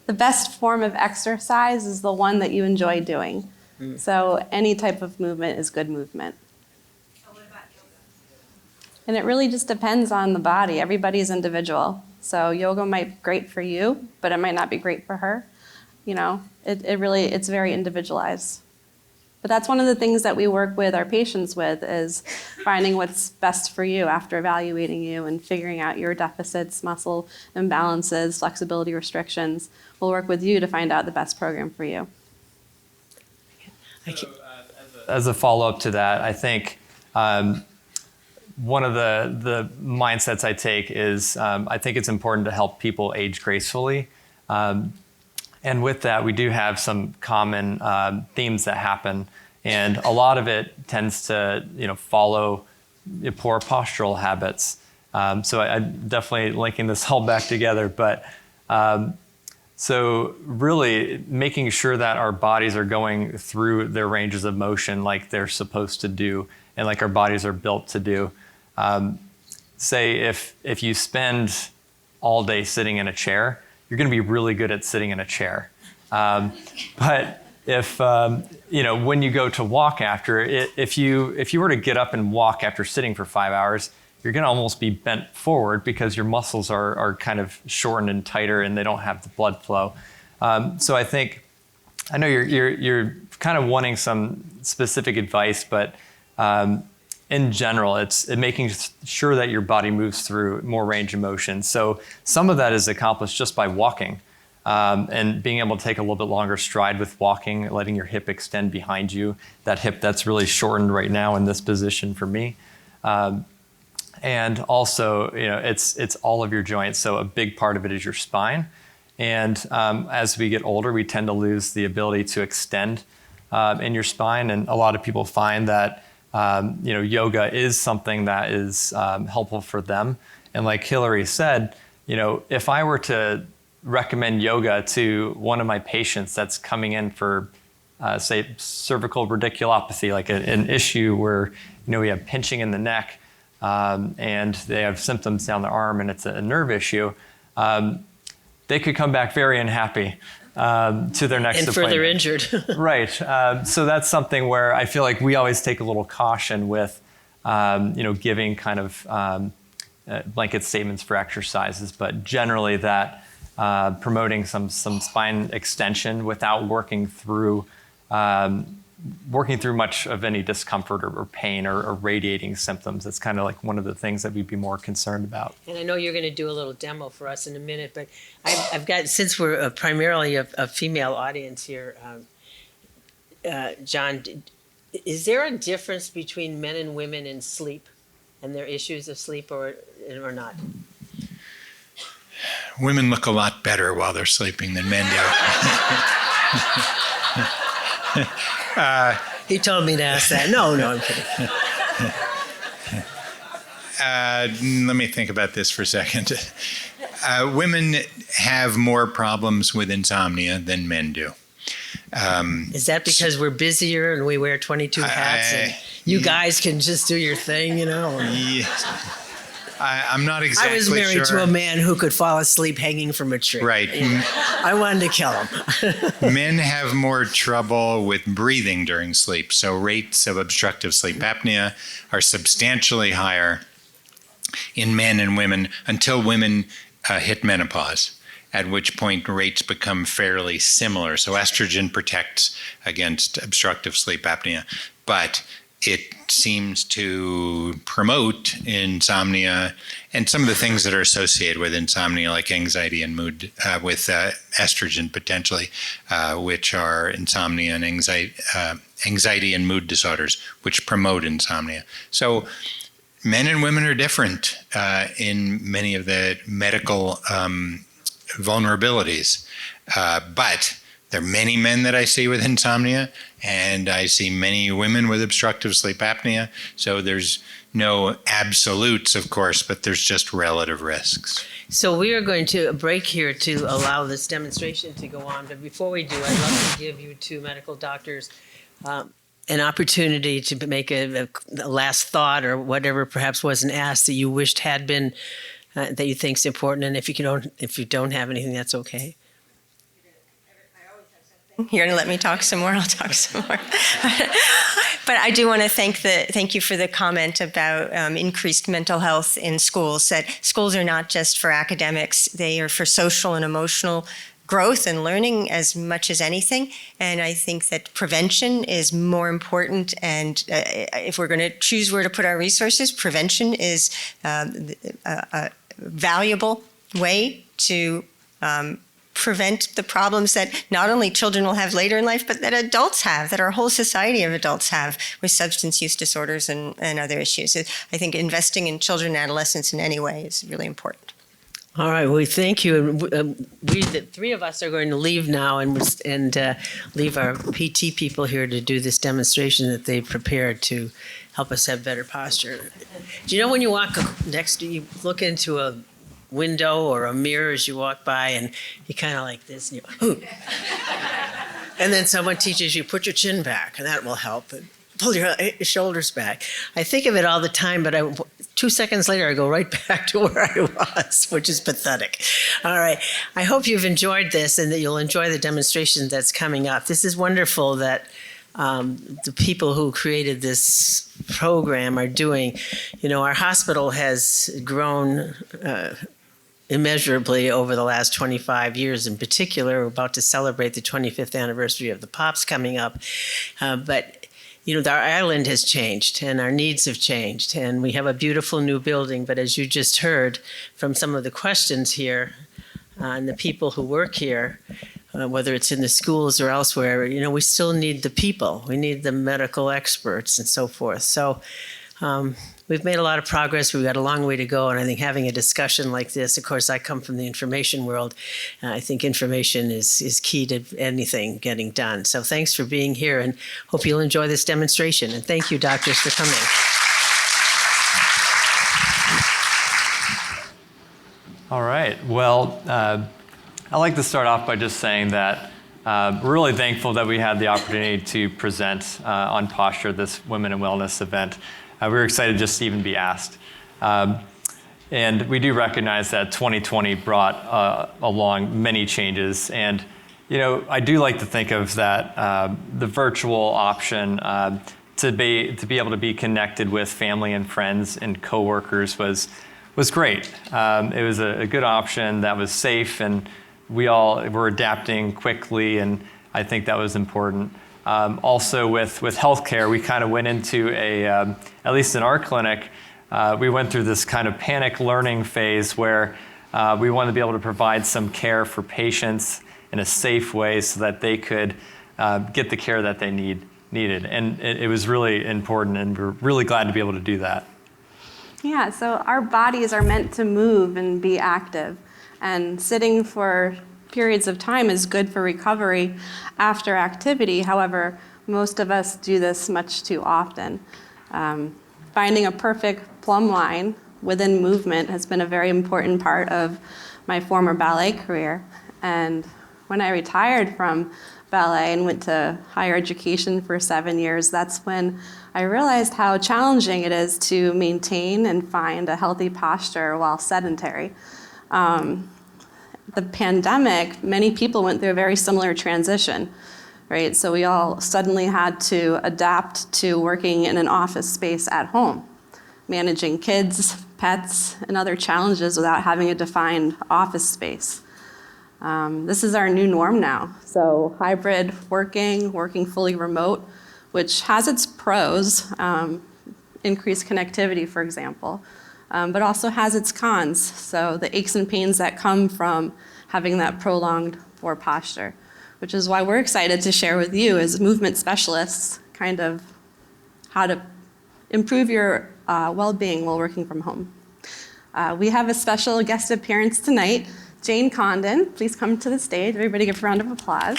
The best form of exercise is the one that you enjoy doing. So any type of movement is good movement. And it really just depends on the body. Everybody's individual. So yoga might be great for you, but it might not be great for her. You know, it's very individualized. But that's one of the things that we work with our patients with, is finding what's best for you after evaluating you and figuring out your deficits, muscle imbalances, flexibility restrictions. We'll work with you to find out the best program for you. As a follow-up to that, I think one of the mindsets I take is I think it's important to help people age gracefully. And with that, we do have some common themes that happen. And a lot of it tends to follow poor postural habits. So I definitely linking this all back together. But so really making sure that our bodies are going through their ranges of motion like they're supposed to do and like our bodies are built to do. Say if you spend all day sitting in a chair, you're going to be really good at sitting in a chair. But if when you go to walk after, if you were to get up and walk after sitting for 5 hours, you're going to almost be bent forward because your muscles are kind of shortened and tighter and they don't have the blood flow. So I think I know you're kind of wanting some specific advice, but in general, it's making sure that your body moves through more range of motion. So some of that is accomplished just by walking and being able to take a little bit longer stride with walking, letting your hip extend behind you. That hip that's really shortened right now in this position for me. And also, it's all of your joints. So a big part of it is your spine. And as we get older, we tend to lose the ability to extend in your spine. And a lot of people find that yoga is something that is helpful for them. And like Hillary said, if I were to recommend yoga to one of my patients that's coming in for, say, cervical radiculopathy, like an issue where, we have pinching in the neck and they have symptoms down the arm and it's a nerve issue, they could come back very unhappy to their next appointment. And further injured. Right. So that's something where I feel like we always take a little caution with, giving kind of blanket statements for exercises, but generally that promoting some spine extension without working through much of any discomfort or pain or radiating symptoms. That's kind of like one of the things that we'd be more concerned about. And I know you're going to do a little demo for us in a minute, but I've got, since we're primarily a female audience here, John, is there a difference between men and women in sleep and their issues of sleep or not? women look a lot better while they're sleeping than men do. He told me to ask that. No, I'm kidding. Let me think about this for a second. Women have more problems with insomnia than men do. Is that because we're busier and we wear 22 hats and you guys can just do your thing, you know? I'm not exactly sure. I was married to a man who could fall asleep hanging from a tree. Right. I wanted to kill him. Men have more trouble with breathing during sleep, so rates of obstructive sleep apnea are substantially higher in men and women until women hit menopause, at which point rates become fairly similar. So estrogen protects against obstructive sleep apnea, but it seems to promote insomnia and some of the things that are associated with insomnia, like anxiety and mood, with estrogen potentially, which are insomnia and anxiety and mood disorders, which promote insomnia. So men and women are different in many of the medical vulnerabilities, but there are many men that I see with insomnia, and I see many women with obstructive sleep apnea. So there's no absolutes, of course, but there's just relative risks. So we are going to break here to allow this demonstration to go on. But before we do, I'd love to give you two medical doctors an opportunity to make a last thought or whatever perhaps wasn't asked that you wished had been, that you think is important. And if you don't have anything, that's okay. You're going to let me talk some more? I'll talk some more. But I do want to thank you for the comment about increased mental health in schools, that schools are not just for academics, they are for social and emotional growth and learning as much as anything. And I think that prevention is more important. And if we're going to choose where to put our resources, prevention is a valuable way to prevent the problems that not only children will have later in life, but that adults have, that our whole society of adults have with substance use disorders and other issues. I think investing in children and adolescents in any way is really important. All right, well, thank you. The three of us are going to leave now and leave our PT people here to do this demonstration that they've prepared to help us have better posture. Do you know when you walk next to, you look into a window or a mirror as you walk by, and you kind of like this, and you, ooh. And then someone teaches you, put your chin back, and that will help. And pull your shoulders back. I think of it all the time, but 2 seconds later, I go right back to where I was, which is pathetic. All right. I hope you've enjoyed this and that you'll enjoy the demonstration that's coming up. This is wonderful that the people who created this program are doing. You know, our hospital has grown immeasurably over the last 25 years. In particular, we're about to celebrate the 25th anniversary of the POPs coming up. But, you know, our island has changed and our needs have changed. And we have a beautiful new building. But as you just heard from some of the questions here and the people who work here, whether it's in the schools or elsewhere, you know, we still need the people. We need the medical experts and so forth. So we've made a lot of progress. We've got a long way to go. And I think having a discussion like this, of course, I come from the information world. I think information is key to anything getting done. So thanks for being here and hope you'll enjoy this demonstration. And thank you, doctors, for coming. All right. Well, I'd like to start off by just saying that we're really thankful that we had the opportunity to present on posture this Women in Wellness event. We were excited just to even be asked. And we do recognize that 2020 brought along many changes. And, you know, I do like to think of that the virtual option to be able to be connected with family and friends and coworkers was great. It was a good option that was safe, and we all were adapting quickly, and I think that was important. Also with healthcare, we kind of went into at least in our clinic, we went through this kind of panic learning phase where we wanted to be able to provide some care for patients in a safe way so that they could get the care that they needed. And it was really important, and we're really glad to be able to do that. Yeah, so our bodies are meant to move and be active. And sitting for periods of time is good for recovery after activity. However, most of us do this much too often. Finding a perfect plumb line within movement has been a very important part of my former ballet career. And when I retired from ballet and went to higher education for 7 years, that's when I realized how challenging it is to maintain and find a healthy posture while sedentary. The pandemic, many people went through a very similar transition, right? So we all suddenly had to adapt to working in an office space at home, managing kids, pets, and other challenges without having a defined office space. This is our new norm now. So hybrid working fully remote, which has its pros, increased connectivity, for example, but also has its cons. So the aches and pains that come from having that prolonged poor posture, which is why we're excited to share with you as movement specialists kind of how to improve your well-being while working from home. We have a special guest appearance tonight, Jane Condon. Please come to the stage. Everybody give a round of applause.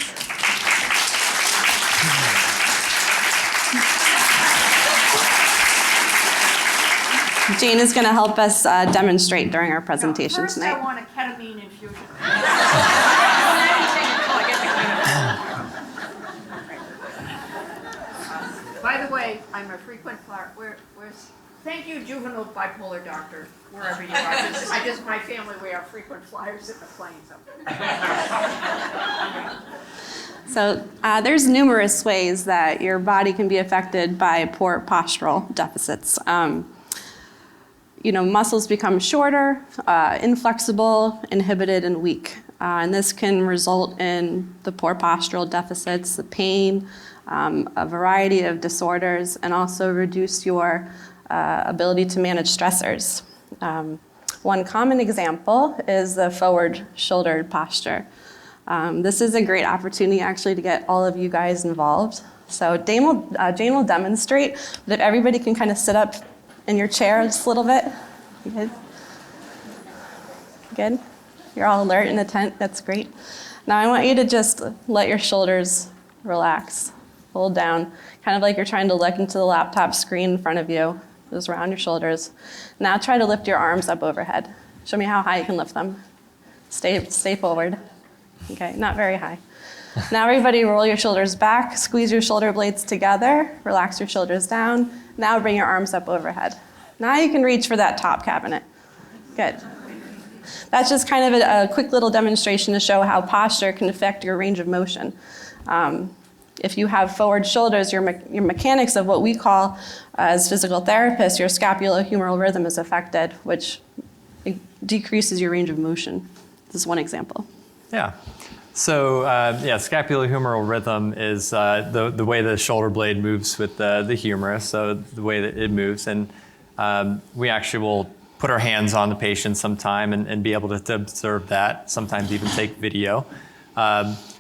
Jane is going to help us demonstrate during our presentation tonight. First, I want a ketamine infusion. By the way, I'm a frequent flyer. Thank you, juvenile bipolar doctor, wherever you are. My family, we are frequent flyers in the plane. So there's numerous ways that your body can be affected by poor postural deficits. Muscles become shorter, inflexible, inhibited, and weak. And this can result in the poor postural deficits, the pain, a variety of disorders, and also reduce your ability to manage stressors. One common example is the forward shouldered posture. This is a great opportunity actually to get all of you guys involved. So Jane will demonstrate that everybody can kind of sit up in your chair just a little bit. Good. Good. You're all alert and attent. That's great. Now I want you to just let your shoulders relax. Hold down, kind of like you're trying to look into the laptop screen in front of you. Just round your shoulders. Now try to lift your arms up overhead. Show me how high you can lift them. Stay forward. Okay, not very high. Now everybody roll your shoulders back, squeeze your shoulder blades together, relax your shoulders down. Now bring your arms up overhead. Now you can reach for that top cabinet. Good. That's just kind of a quick little demonstration to show how posture can affect your range of motion. If you have forward shoulders, your mechanics of what we call as physical therapists, your scapulohumeral rhythm is affected, which decreases your range of motion. This is one example. Yeah. So scapulohumeral rhythm is the way the shoulder blade moves with the humerus, so the way that it moves. And we actually will put our hands on the patient sometime and be able to observe that, sometimes even take video.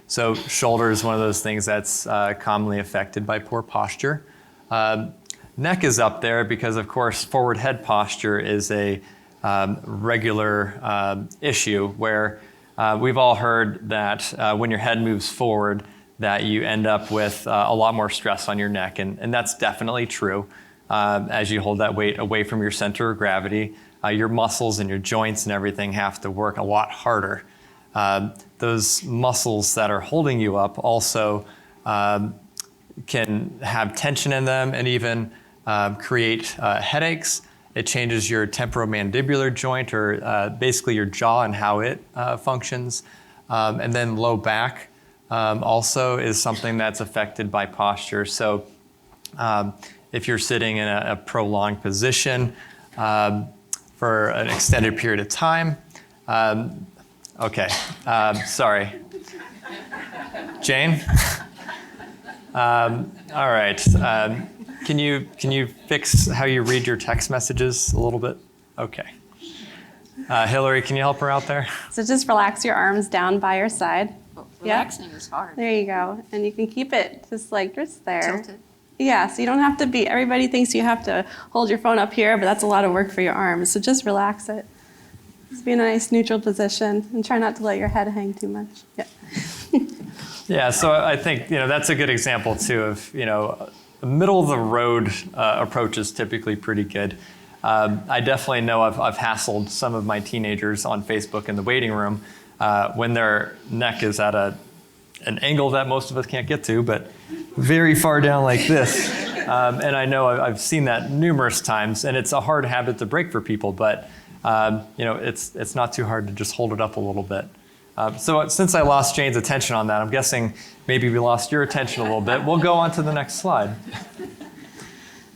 So shoulder is one of those things that's commonly affected by poor posture. Neck is up there because, of course, forward head posture is a regular issue where we've all heard that when your head moves forward, that you end up with a lot more stress on your neck, and that's definitely true. As you hold that weight away from your center of gravity, your muscles and your joints and everything have to work a lot harder. Those muscles that are holding you up also can have tension in them and even create headaches. It changes your temporomandibular joint, or basically your jaw and how it functions. And then low back also is something that's affected by posture. So if you're sitting in a prolonged position for an extended period of time, sorry. Jane? All right. Can you fix how you read your text messages a little bit? Okay. Hillary, can you help her out there? So just relax your arms down by your side. Relaxing is hard. There you go. And you can keep it just there. Tilted. Yeah, so you don't have to be, everybody thinks you have to hold your phone up here, but that's a lot of work for your arms. So just relax it. Just be in a nice neutral position and try not to let your head hang too much. Yeah. Yeah, so I think that's a good example too of a middle of the road approach is typically pretty good. I definitely know I've hassled some of my teenagers on Facebook in the waiting room when their neck is at an angle that most of us can't get to, but very far down like this. And I know I've seen that numerous times, and it's a hard habit to break for people, but it's not too hard to just hold it up a little bit. So since I lost Jane's attention on that, I'm guessing maybe we lost your attention a little bit. We'll go on to the next slide.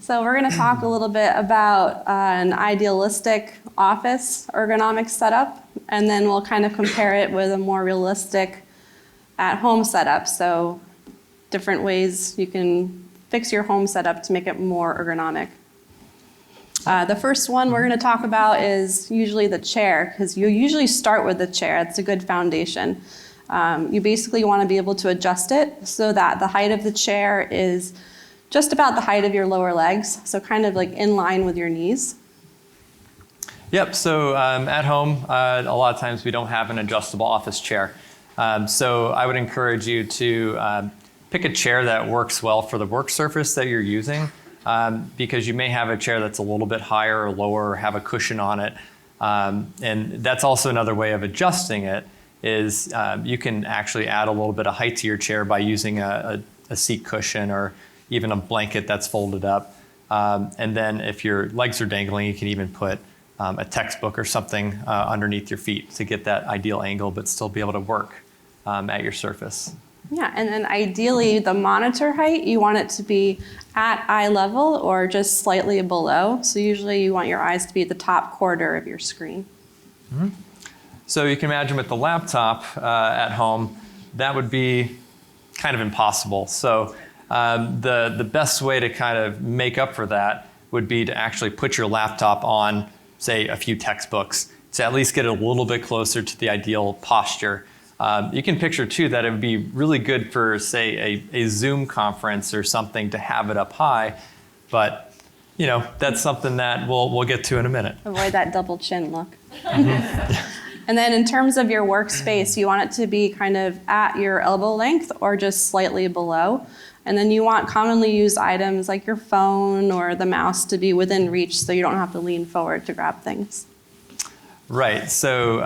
So we're going to talk a little bit about an idealistic office ergonomic setup, and then we'll kind of compare it with a more realistic at-home setup. So different ways you can fix your home setup to make it more ergonomic. The first one we're going to talk about is usually the chair, because you usually start with the chair. It's a good foundation. You basically want to be able to adjust it so that the height of the chair is just about the height of your lower legs, so kind of like in line with your knees. Yep, so at home, a lot of times we don't have an adjustable office chair. So I would encourage you to pick a chair that works well for the work surface that you're using. Because you may have a chair that's a little bit higher or lower or have a cushion on it. And that's also another way of adjusting it is you can actually add a little bit of height to your chair by using a seat cushion or even a blanket that's folded up. And then if your legs are dangling, you can even put a textbook or something underneath your feet to get that ideal angle but still be able to work at your surface. Yeah, and then ideally the monitor height, you want it to be at eye level or just slightly below. So usually you want your eyes to be at the top quarter of your screen. Mm-hmm. So you can imagine with the laptop at home, that would be kind of impossible. So the best way to kind of make up for that would be to actually put your laptop on, say, a few textbooks to at least get it a little bit closer to the ideal posture. You can picture, too, that it would be really good for, say, a Zoom conference or something to have it up high. But, that's something that we'll get to in a minute. Avoid that double chin look. And then in terms of your workspace, you want it to be kind of at your elbow length or just slightly below. And then you want commonly used items like your phone or the mouse to be within reach so you don't have to lean forward to grab things. Right. So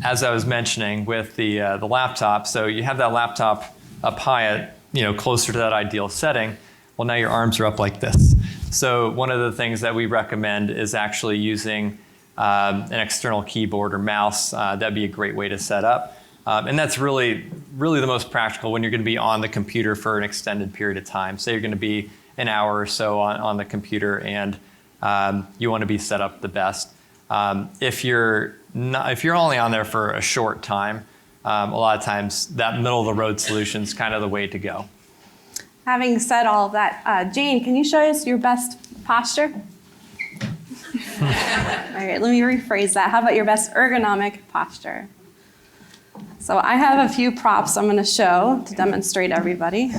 as I was mentioning with the laptop, so you have that laptop up high at, closer to that ideal setting. Well, now your arms are up like this. So one of the things that we recommend is actually using an external keyboard or mouse. That'd be a great way to set up. And that's really, really the most practical when you're going to be on the computer for an extended period of time. Say you're going to be an hour or so on the computer and you want to be set up the best. If you're only on there for a short time, a lot of times that middle of the road solution is kind of the way to go. Having said all of that, Jane, can you show us your best posture? All right, let me rephrase that. How about your best ergonomic posture? So I have a few props I'm going to show to demonstrate everybody.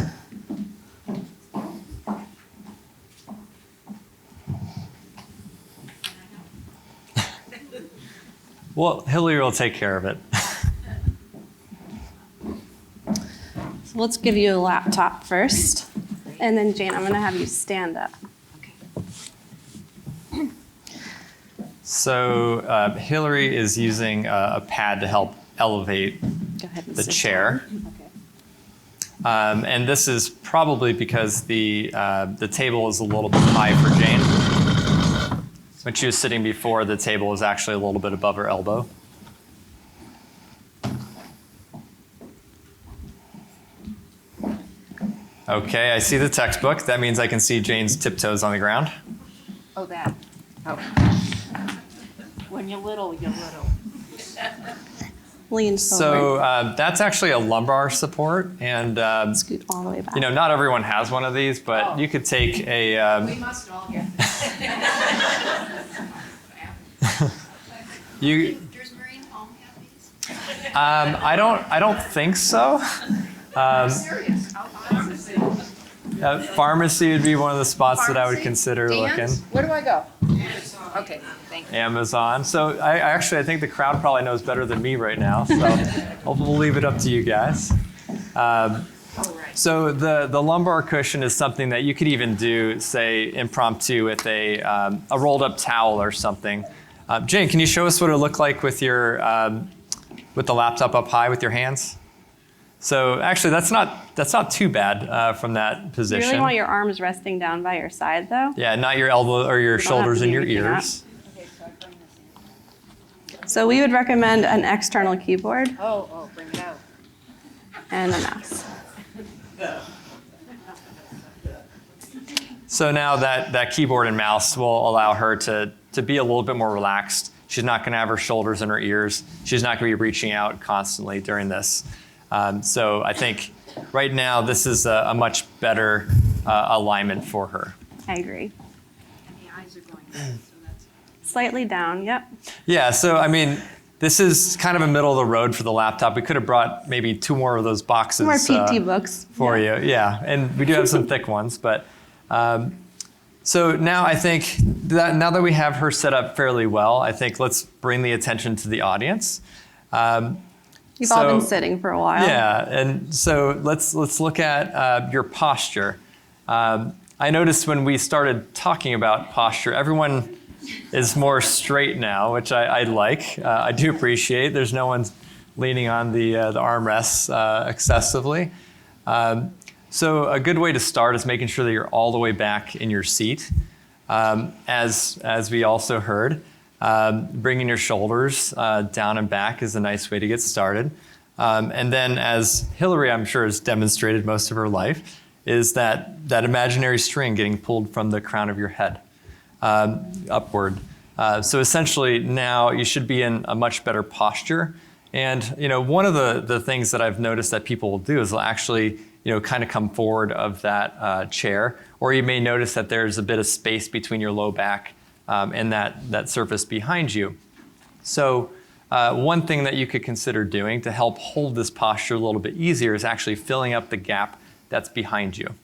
Well, Hillary will take care of it. So let's give you a laptop first. And then Jane, I'm going to have you stand up. So Hillary is using a pad to help elevate the chair. And this is probably because the table is a little bit high for Jane. When she was sitting before, the table was actually a little bit above her elbow. Okay, I see the textbook. That means I can see Jane's tiptoes on the ground. Oh, that. Oh. When you're little, you're little. Lean forward. So that's actually a lumbar support, and scoot all the way back. Not everyone has one of these, but you could take a. We must all get Does Marine Home have these? I don't think so. I'm serious. Pharmacy would be one of the spots that I would consider looking. Dan's? Where do I go? Okay, thank you. Amazon. So I think the crowd probably knows better than me right now. So we'll leave it up to you guys. So the lumbar cushion is something that you could even do, say, impromptu with a rolled up towel or something. Jane, can you show us what it looked like with your with the laptop up high with your hands? So actually, that's not too bad from that position. You really want your arms resting down by your side, though. Yeah, not your elbow or your shoulders and your ears. So we would recommend an external keyboard. Oh, bring it out. And a mouse. So now that keyboard and mouse will allow her to be a little bit more relaxed. She's not going to have her shoulders in her ears. She's not going to be reaching out constantly during this. So I think right now this is a much better alignment for her. I agree. And the eyes are going down, so that's... Slightly down, yep. Yeah, so I mean, this is kind of a middle of the road for the laptop. We could have brought maybe 2 more of those boxes. More PT books. For you, yeah. And we do have some thick ones, but so now I think that now that we have her set up fairly well, I think let's bring the attention to the audience. You've all been sitting for a while. Yeah, and so let's look at your posture. I noticed when we started talking about posture, everyone is more straight now, which I like. I do appreciate. There's no one leaning on the armrests excessively. So a good way to start is making sure that you're all the way back in your seat. As we also heard, bringing your shoulders down and back is a nice way to get started. And then, as Hillary, I'm sure, has demonstrated most of her life, is that imaginary string getting pulled from the crown of your head upward. So essentially, now you should be in a much better posture. And one of the things that I've noticed that people will do is they'll actually kind of come forward of that chair, or you may notice that there's a bit of space between your low back and that surface behind you. So one thing that you could consider doing to help hold this posture a little bit easier is actually filling up the gap that's behind you.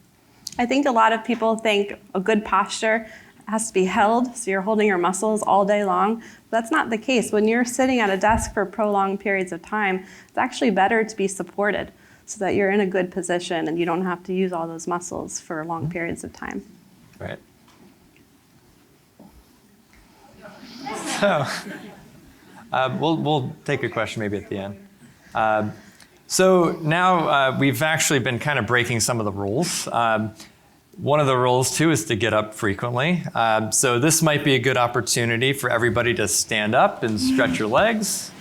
I think a lot of people think a good posture has to be held, so you're holding your muscles all day long. That's not the case. When you're sitting at a desk for prolonged periods of time, it's actually better to be supported so that you're in a good position and you don't have to use all those muscles for long periods of time. Right. So, we'll take a question maybe at the end. So now we've actually been kind of breaking some of the rules. One of the rules too is to get up frequently. So this might be a good opportunity for everybody to stand up and stretch your legs.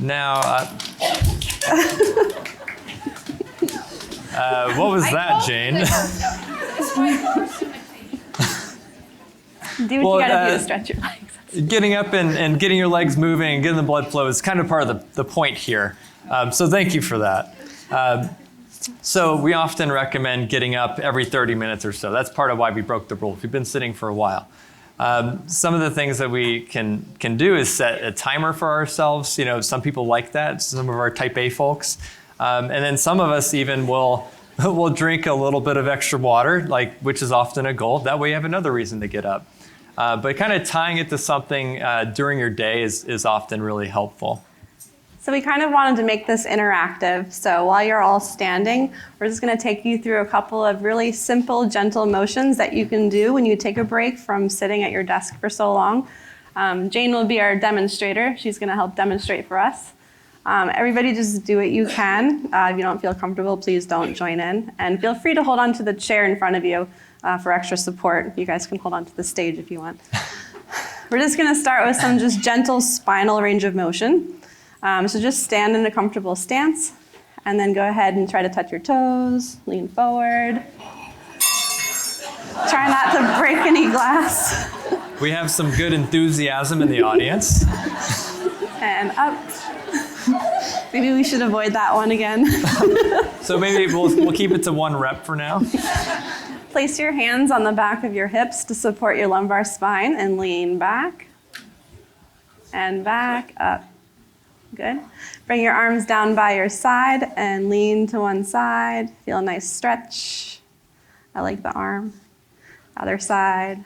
Now, what was that, Jane? Do what you gotta do to stretch your legs. Getting up and getting your legs moving and getting the blood flow is kind of part of the point here. So thank you for that. So we often recommend getting up every 30 minutes or so. That's part of why we broke the rule. If you've been sitting for a while. Some of the things that we can do is set a timer for ourselves. Some people like that, some of our type A folks. And then some of us even will drink a little bit of extra water, which is often a goal. That way you have another reason to get up. But kind of tying it to something during your day is often really helpful. So we kind of wanted to make this interactive. So while you're all standing, we're just going to take you through a couple of really simple, gentle motions that you can do when you take a break from sitting at your desk for so long. Jane will be our demonstrator. She's going to help demonstrate for us. Everybody just do what you can. If you don't feel comfortable, please don't join in. And feel free to hold on to the chair in front of you for extra support. You guys can hold on to the stage if you want. We're just going to start with some just gentle spinal range of motion. So just stand in a comfortable stance, and then go ahead and try to touch your toes, lean forward. Try not to break any glass. We have some good enthusiasm in the audience. And up. Maybe we should avoid that one again. So maybe we'll keep it to 1 rep for now. Place your hands on the back of your hips to support your lumbar spine and lean back. And back, up. Good. Bring your arms down by your side and lean to one side. Feel a nice stretch. I like the arm. Other side.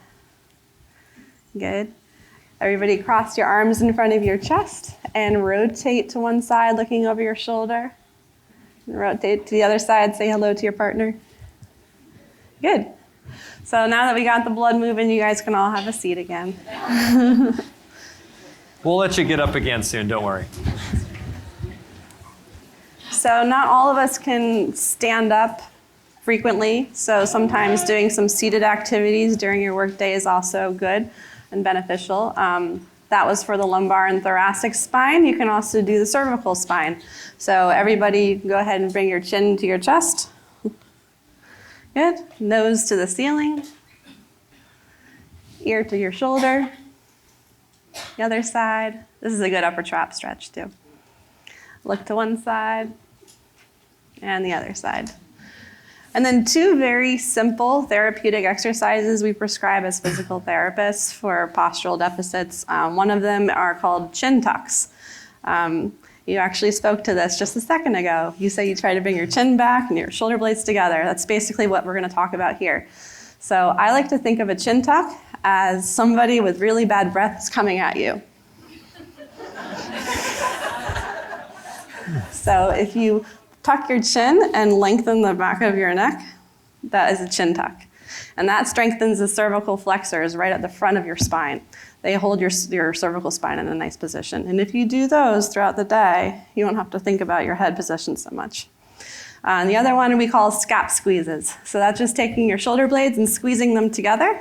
Good. Everybody cross your arms in front of your chest and rotate to one side, looking over your shoulder. And rotate to the other side, say hello to your partner. Good. So now that we got the blood moving, you guys can all have a seat again. We'll let you get up again soon, don't worry. So not all of us can stand up frequently, so sometimes doing some seated activities during your workday is also good and beneficial. That was for the lumbar and thoracic spine. You can also do the cervical spine. So everybody go ahead and bring your chin to your chest. Good. Nose to the ceiling. Ear to your shoulder. The other side. This is a good upper trap stretch too. Look to one side and the other side. And then two very simple therapeutic exercises we prescribe as physical therapists for postural deficits. One of them are called chin tucks. You actually spoke to this just a second ago. You say you try to bring your chin back and your shoulder blades together. That's basically what we're going to talk about here. So I like to think of a chin tuck as somebody with really bad breath is coming at you. So if you tuck your chin and lengthen the back of your neck, that is a chin tuck. And that strengthens the cervical flexors right at the front of your spine. They hold your cervical spine in a nice position. And if you do those throughout the day, you won't have to think about your head position so much. And the other one we call scap squeezes. So that's just taking your shoulder blades and squeezing them together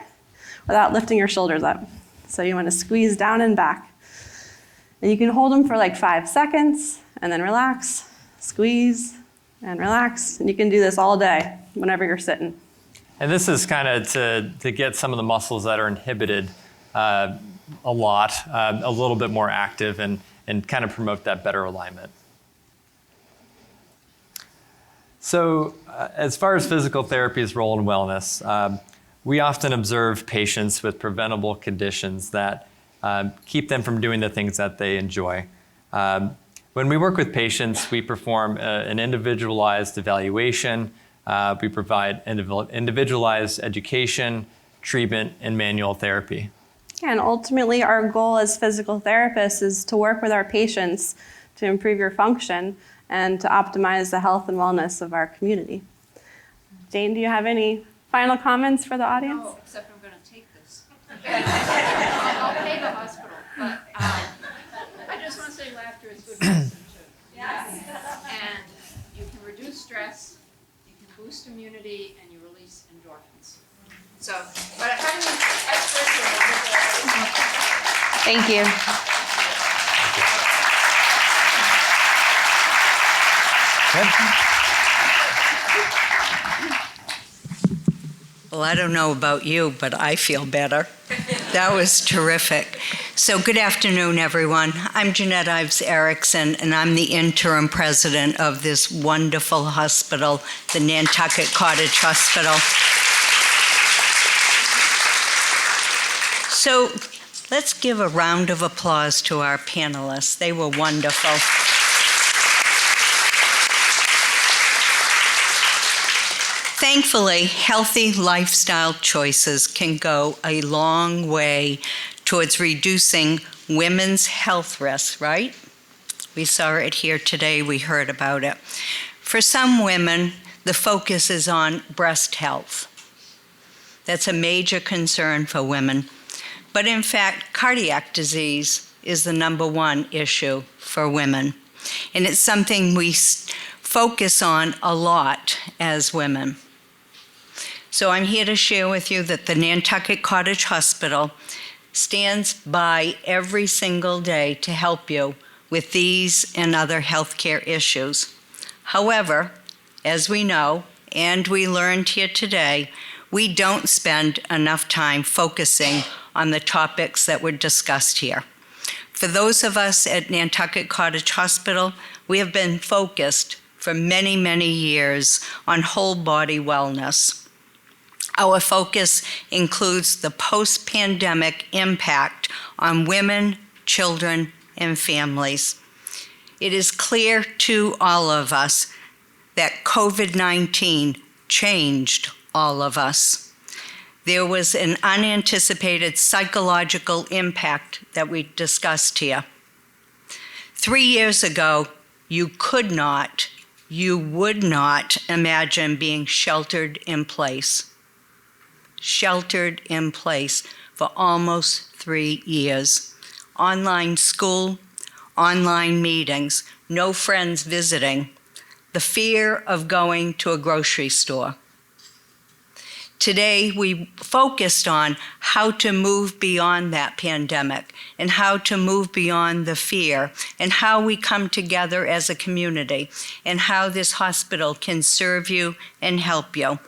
without lifting your shoulders up. So you want to squeeze down and back. And you can hold them for like 5 seconds and then relax, squeeze, and relax. And you can do this all day whenever you're sitting. And this is kind of to get some of the muscles that are inhibited a lot, a little bit more active and kind of promote that better alignment. So as far as physical therapy's role in wellness, we often observe patients with preventable conditions that keep them from doing the things that they enjoy. When we work with patients, we perform an individualized evaluation. We provide individualized education, treatment, and manual therapy. And ultimately, our goal as physical therapists is to work with our patients to improve your function and to optimize the health and wellness of our community. Jane, do you have any final comments for the audience? No, except I'm going to take this. I'll pay the hospital, but I just want to say laughter is good medicine too. Yes. And you can reduce stress, you can boost immunity, and you release endorphins. So, but having experts Thank you. Well, I don't know about you, but I feel better. That was terrific. So good afternoon, everyone. I'm Jeanette Ives Erickson, and I'm the interim president of this wonderful hospital, the Nantucket Cottage Hospital. So let's give a round of applause to our panelists. They were wonderful. Thankfully, healthy lifestyle choices can go a long way towards reducing women's health risks, right? We saw it here today, we heard about it. For some women, the focus is on breast health. That's a major concern for women. But in fact, cardiac disease is the #1 issue for women. And it's something we focus on a lot as women. So I'm here to share with you that the Nantucket Cottage Hospital stands by every single day to help you with these and other healthcare issues. However, as we know, and we learned here today, we don't spend enough time focusing on the topics that were discussed here. For those of us at Nantucket Cottage Hospital, we have been focused for many, many years on whole body wellness. Our focus includes the post-pandemic impact on women, children, and families. It is clear to all of us that COVID-19 changed all of us. There was an unanticipated psychological impact that we discussed here. 3 years ago, you would not imagine being sheltered in place. Sheltered in place for almost 3 years. Online school, online meetings, no friends visiting, the fear of going to a grocery store. Today, we focused on how to move beyond that pandemic and how to move beyond the fear and how we come together as a community and how this hospital can serve you and help you.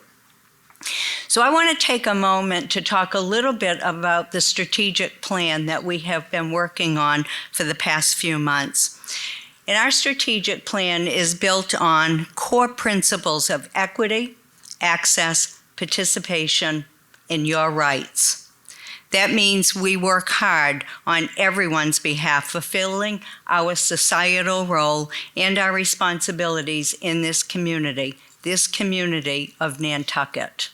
So I want to take a moment to talk a little bit about the strategic plan that we have been working on for the past few months. And our strategic plan is built on core principles of equity, access, participation, and your rights. That means we work hard on everyone's behalf, fulfilling our societal role and our responsibilities in this community of Nantucket.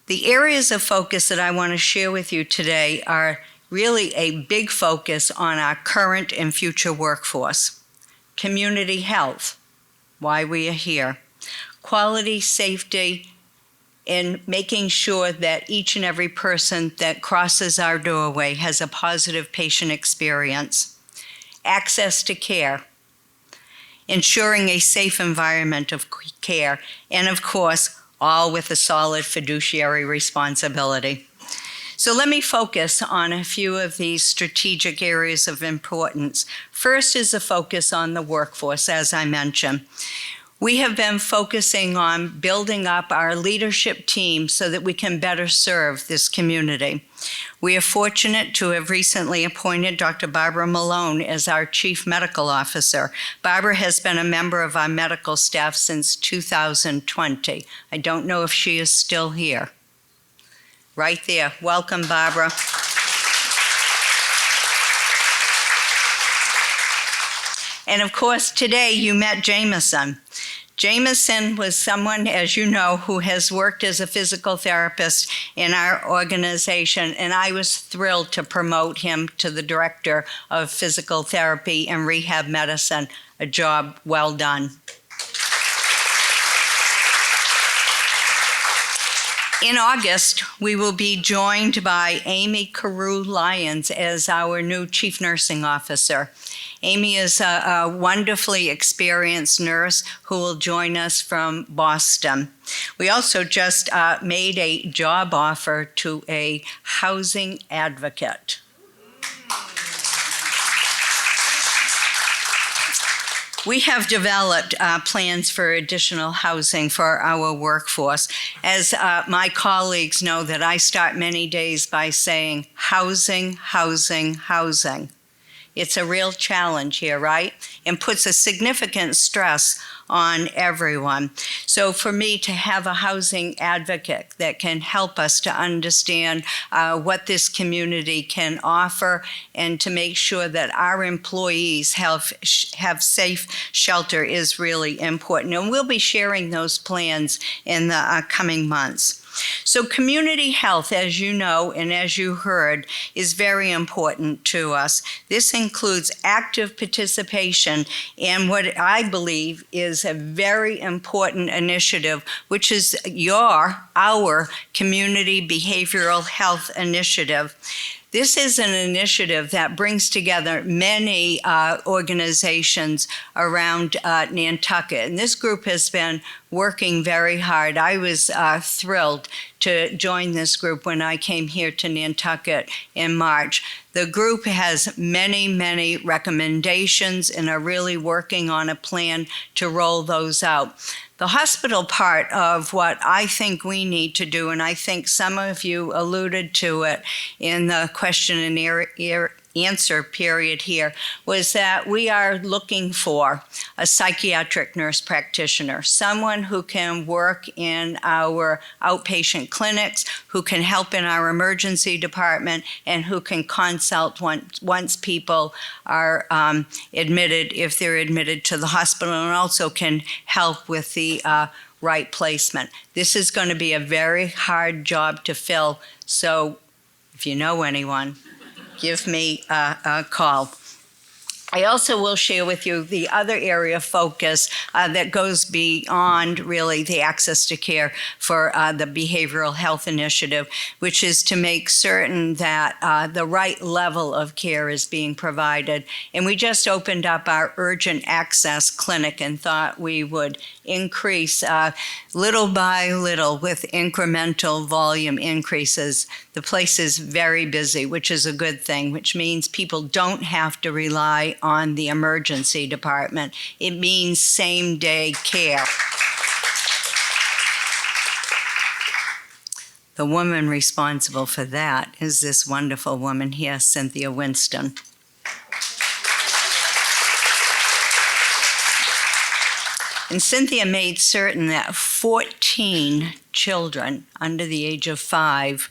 The areas of focus that I want to share with you today are really a big focus on our current and future workforce. Community health, why we are here. Quality, safety, and making sure that each and every person that crosses our doorway has a positive patient experience. Access to care, ensuring a safe environment of care, and of course, all with a solid fiduciary responsibility. So let me focus on a few of these strategic areas of importance. First is a focus on the workforce, as I mentioned. We have been focusing on building up our leadership team so that we can better serve this community. We are fortunate to have recently appointed Dr. Barbara Malone as our Chief Medical Officer. Barbara has been a member of our medical staff since 2020. I don't know if she is still here. Right there. Welcome, Barbara. And of course, today you met Jamison. Jamison was someone, as you know, who has worked as a physical therapist in our organization, and I was thrilled to promote him to the Director of Physical Therapy and Rehab Medicine, a job well done. In August, we will be joined by Amy Carew-Lyons as our new Chief Nursing Officer. Amy is a wonderfully experienced nurse who will join us from Boston. We also just made a job offer to a housing advocate. We have developed plans for additional housing for our workforce. As my colleagues know, that I start many days by saying housing, housing, housing. It's a real challenge here, right? And puts a significant stress on everyone. So for me to have a housing advocate that can help us to understand what this community can offer and to make sure that our employees have safe shelter is really important. And we'll be sharing those plans in the coming months. So community health, as you know and as you heard, is very important to us. This includes active participation in what I believe is a very important initiative, which is our Community Behavioral Health Initiative. This is an initiative that brings together many organizations around Nantucket, and this group has been working very hard. I was thrilled to join this group when I came here to Nantucket in March. The group has many, many recommendations and are really working on a plan to roll those out. The hospital part of what I think we need to do, and I think some of you alluded to it in the question and answer period here was that we are looking for a psychiatric nurse practitioner, someone who can work in our outpatient clinics, who can help in our emergency department, and who can consult once people are admitted, if they're admitted to the hospital, and also can help with the right placement. This is going to be a very hard job to fill, so if you know anyone, give me a call. I also will share with you the other area of focus that goes beyond really the access to care for the Behavioral Health Initiative, which is to make certain that the right level of care is being provided. And we just opened up our urgent access clinic and thought we would increase little by little with incremental volume increases. The place is very busy, which is a good thing, which means people don't have to rely on the emergency department. It means same-day care. The woman responsible for that is this wonderful woman here, Cynthia Winston. And Cynthia made certain that 14 children under the age of 5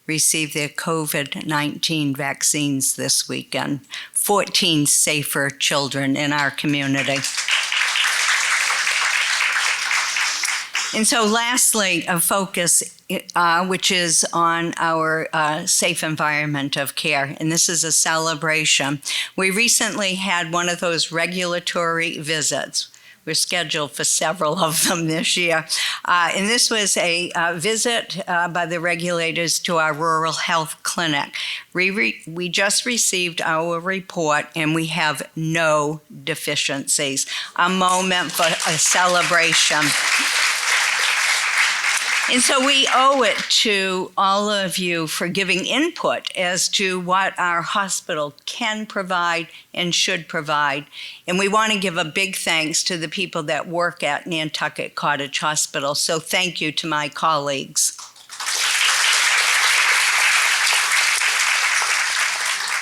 received their COVID-19 vaccines this weekend. 14 safer children in our community. And so lastly, a focus which is on our safe environment of care, and this is a celebration. We recently had one of those regulatory visits. We're scheduled for several of them this year. And this was a visit by the regulators to our rural health clinic. We just received our report and we have no deficiencies. A moment for a celebration. And so we owe it to all of you for giving input as to what our hospital can provide and should provide. And we want to give a big thanks to the people that work at Nantucket Cottage Hospital. So thank you to my colleagues.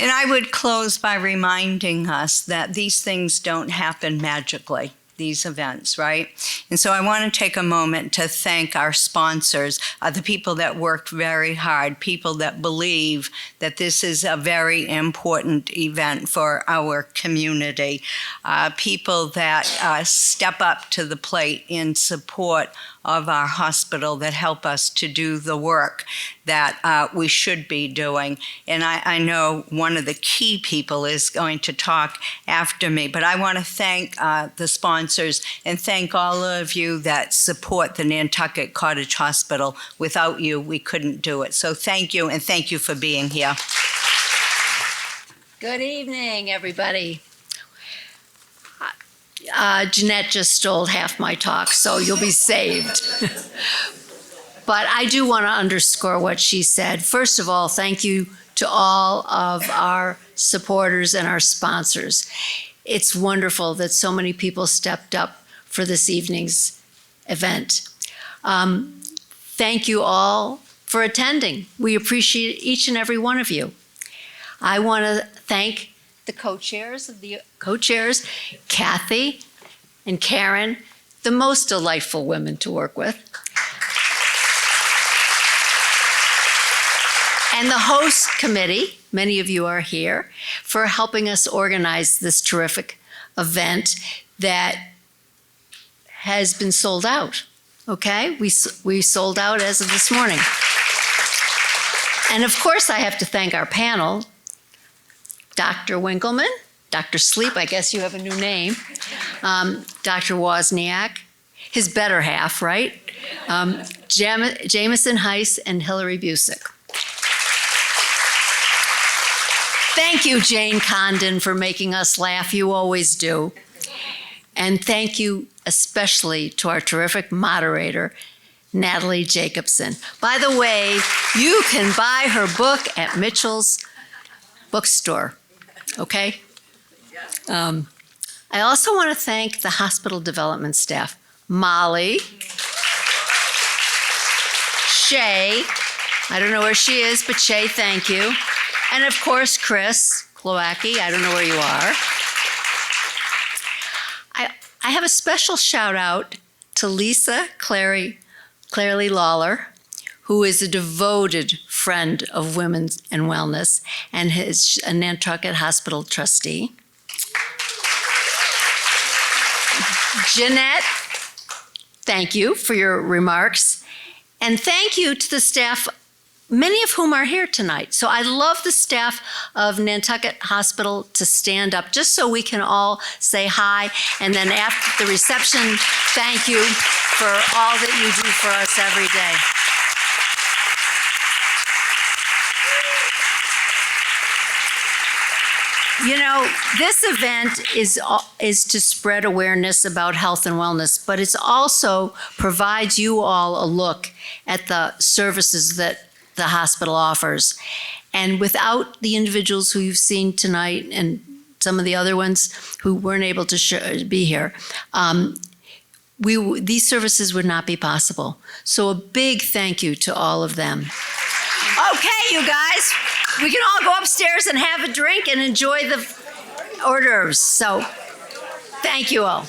And I would close by reminding us that these things don't happen magically. These events, right? And so I want to take a moment to thank our sponsors, the people that worked very hard, people that believe that this is a very important event for our community, people that step up to the plate in support of our hospital, that help us to do the work that we should be doing. And I know one of the key people is going to talk after me, but I want to thank the sponsors and thank all of you that support the Nantucket Cottage Hospital. Without you, we couldn't do it. So thank you, and thank you for being here. Good evening, everybody. Jeanette just stole half my talk, so you'll be saved. But I do want to underscore what she said. First of all, thank you to all of our supporters and our sponsors. It's wonderful that so many people stepped up for this evening's event. Thank you all for attending. We appreciate each and every one of you. I want to thank the co-chairs, Kathy and Karen, the most delightful women to work with. And the host committee, many of you are here, for helping us organize this terrific event that has been sold out, okay? We sold out as of this morning. And of course, I have to thank our panel, Dr. Winkelmann, Dr. Sleep, I guess you have a new name, Dr. Wozniak, his better half, right? Jamison Heist and Hillary Busick. Thank you, Jane Condon, for making us laugh. You always do. And thank you especially to our terrific moderator, Natalie Jacobson. By the way, you can buy her book at Mitchell's bookstore, okay? I also want to thank the hospital development staff, Molly, Shay, I don't know where she is, but Shay, thank you. And of course, Chris Klowacki. I don't know where you are. I have a special shout out to Lisa Clary Lawler, who is a devoted friend of Women's and Wellness and is a Nantucket Hospital trustee. Jeanette, thank you for your remarks. And thank you to the staff, many of whom are here tonight. So I love the staff of Nantucket Hospital to stand up just so we can all say hi. And then after the reception, thank you for all that you do for us every day. You know, this event is to spread awareness about health and wellness, but it's also provides you all a look at the services that the hospital offers. And without the individuals who you've seen tonight and some of the other ones who weren't able to be here, these services would not be possible. So a big thank you to all of them. Okay, you guys, we can all go upstairs and have a drink and enjoy the hors d'oeuvres. So thank you all.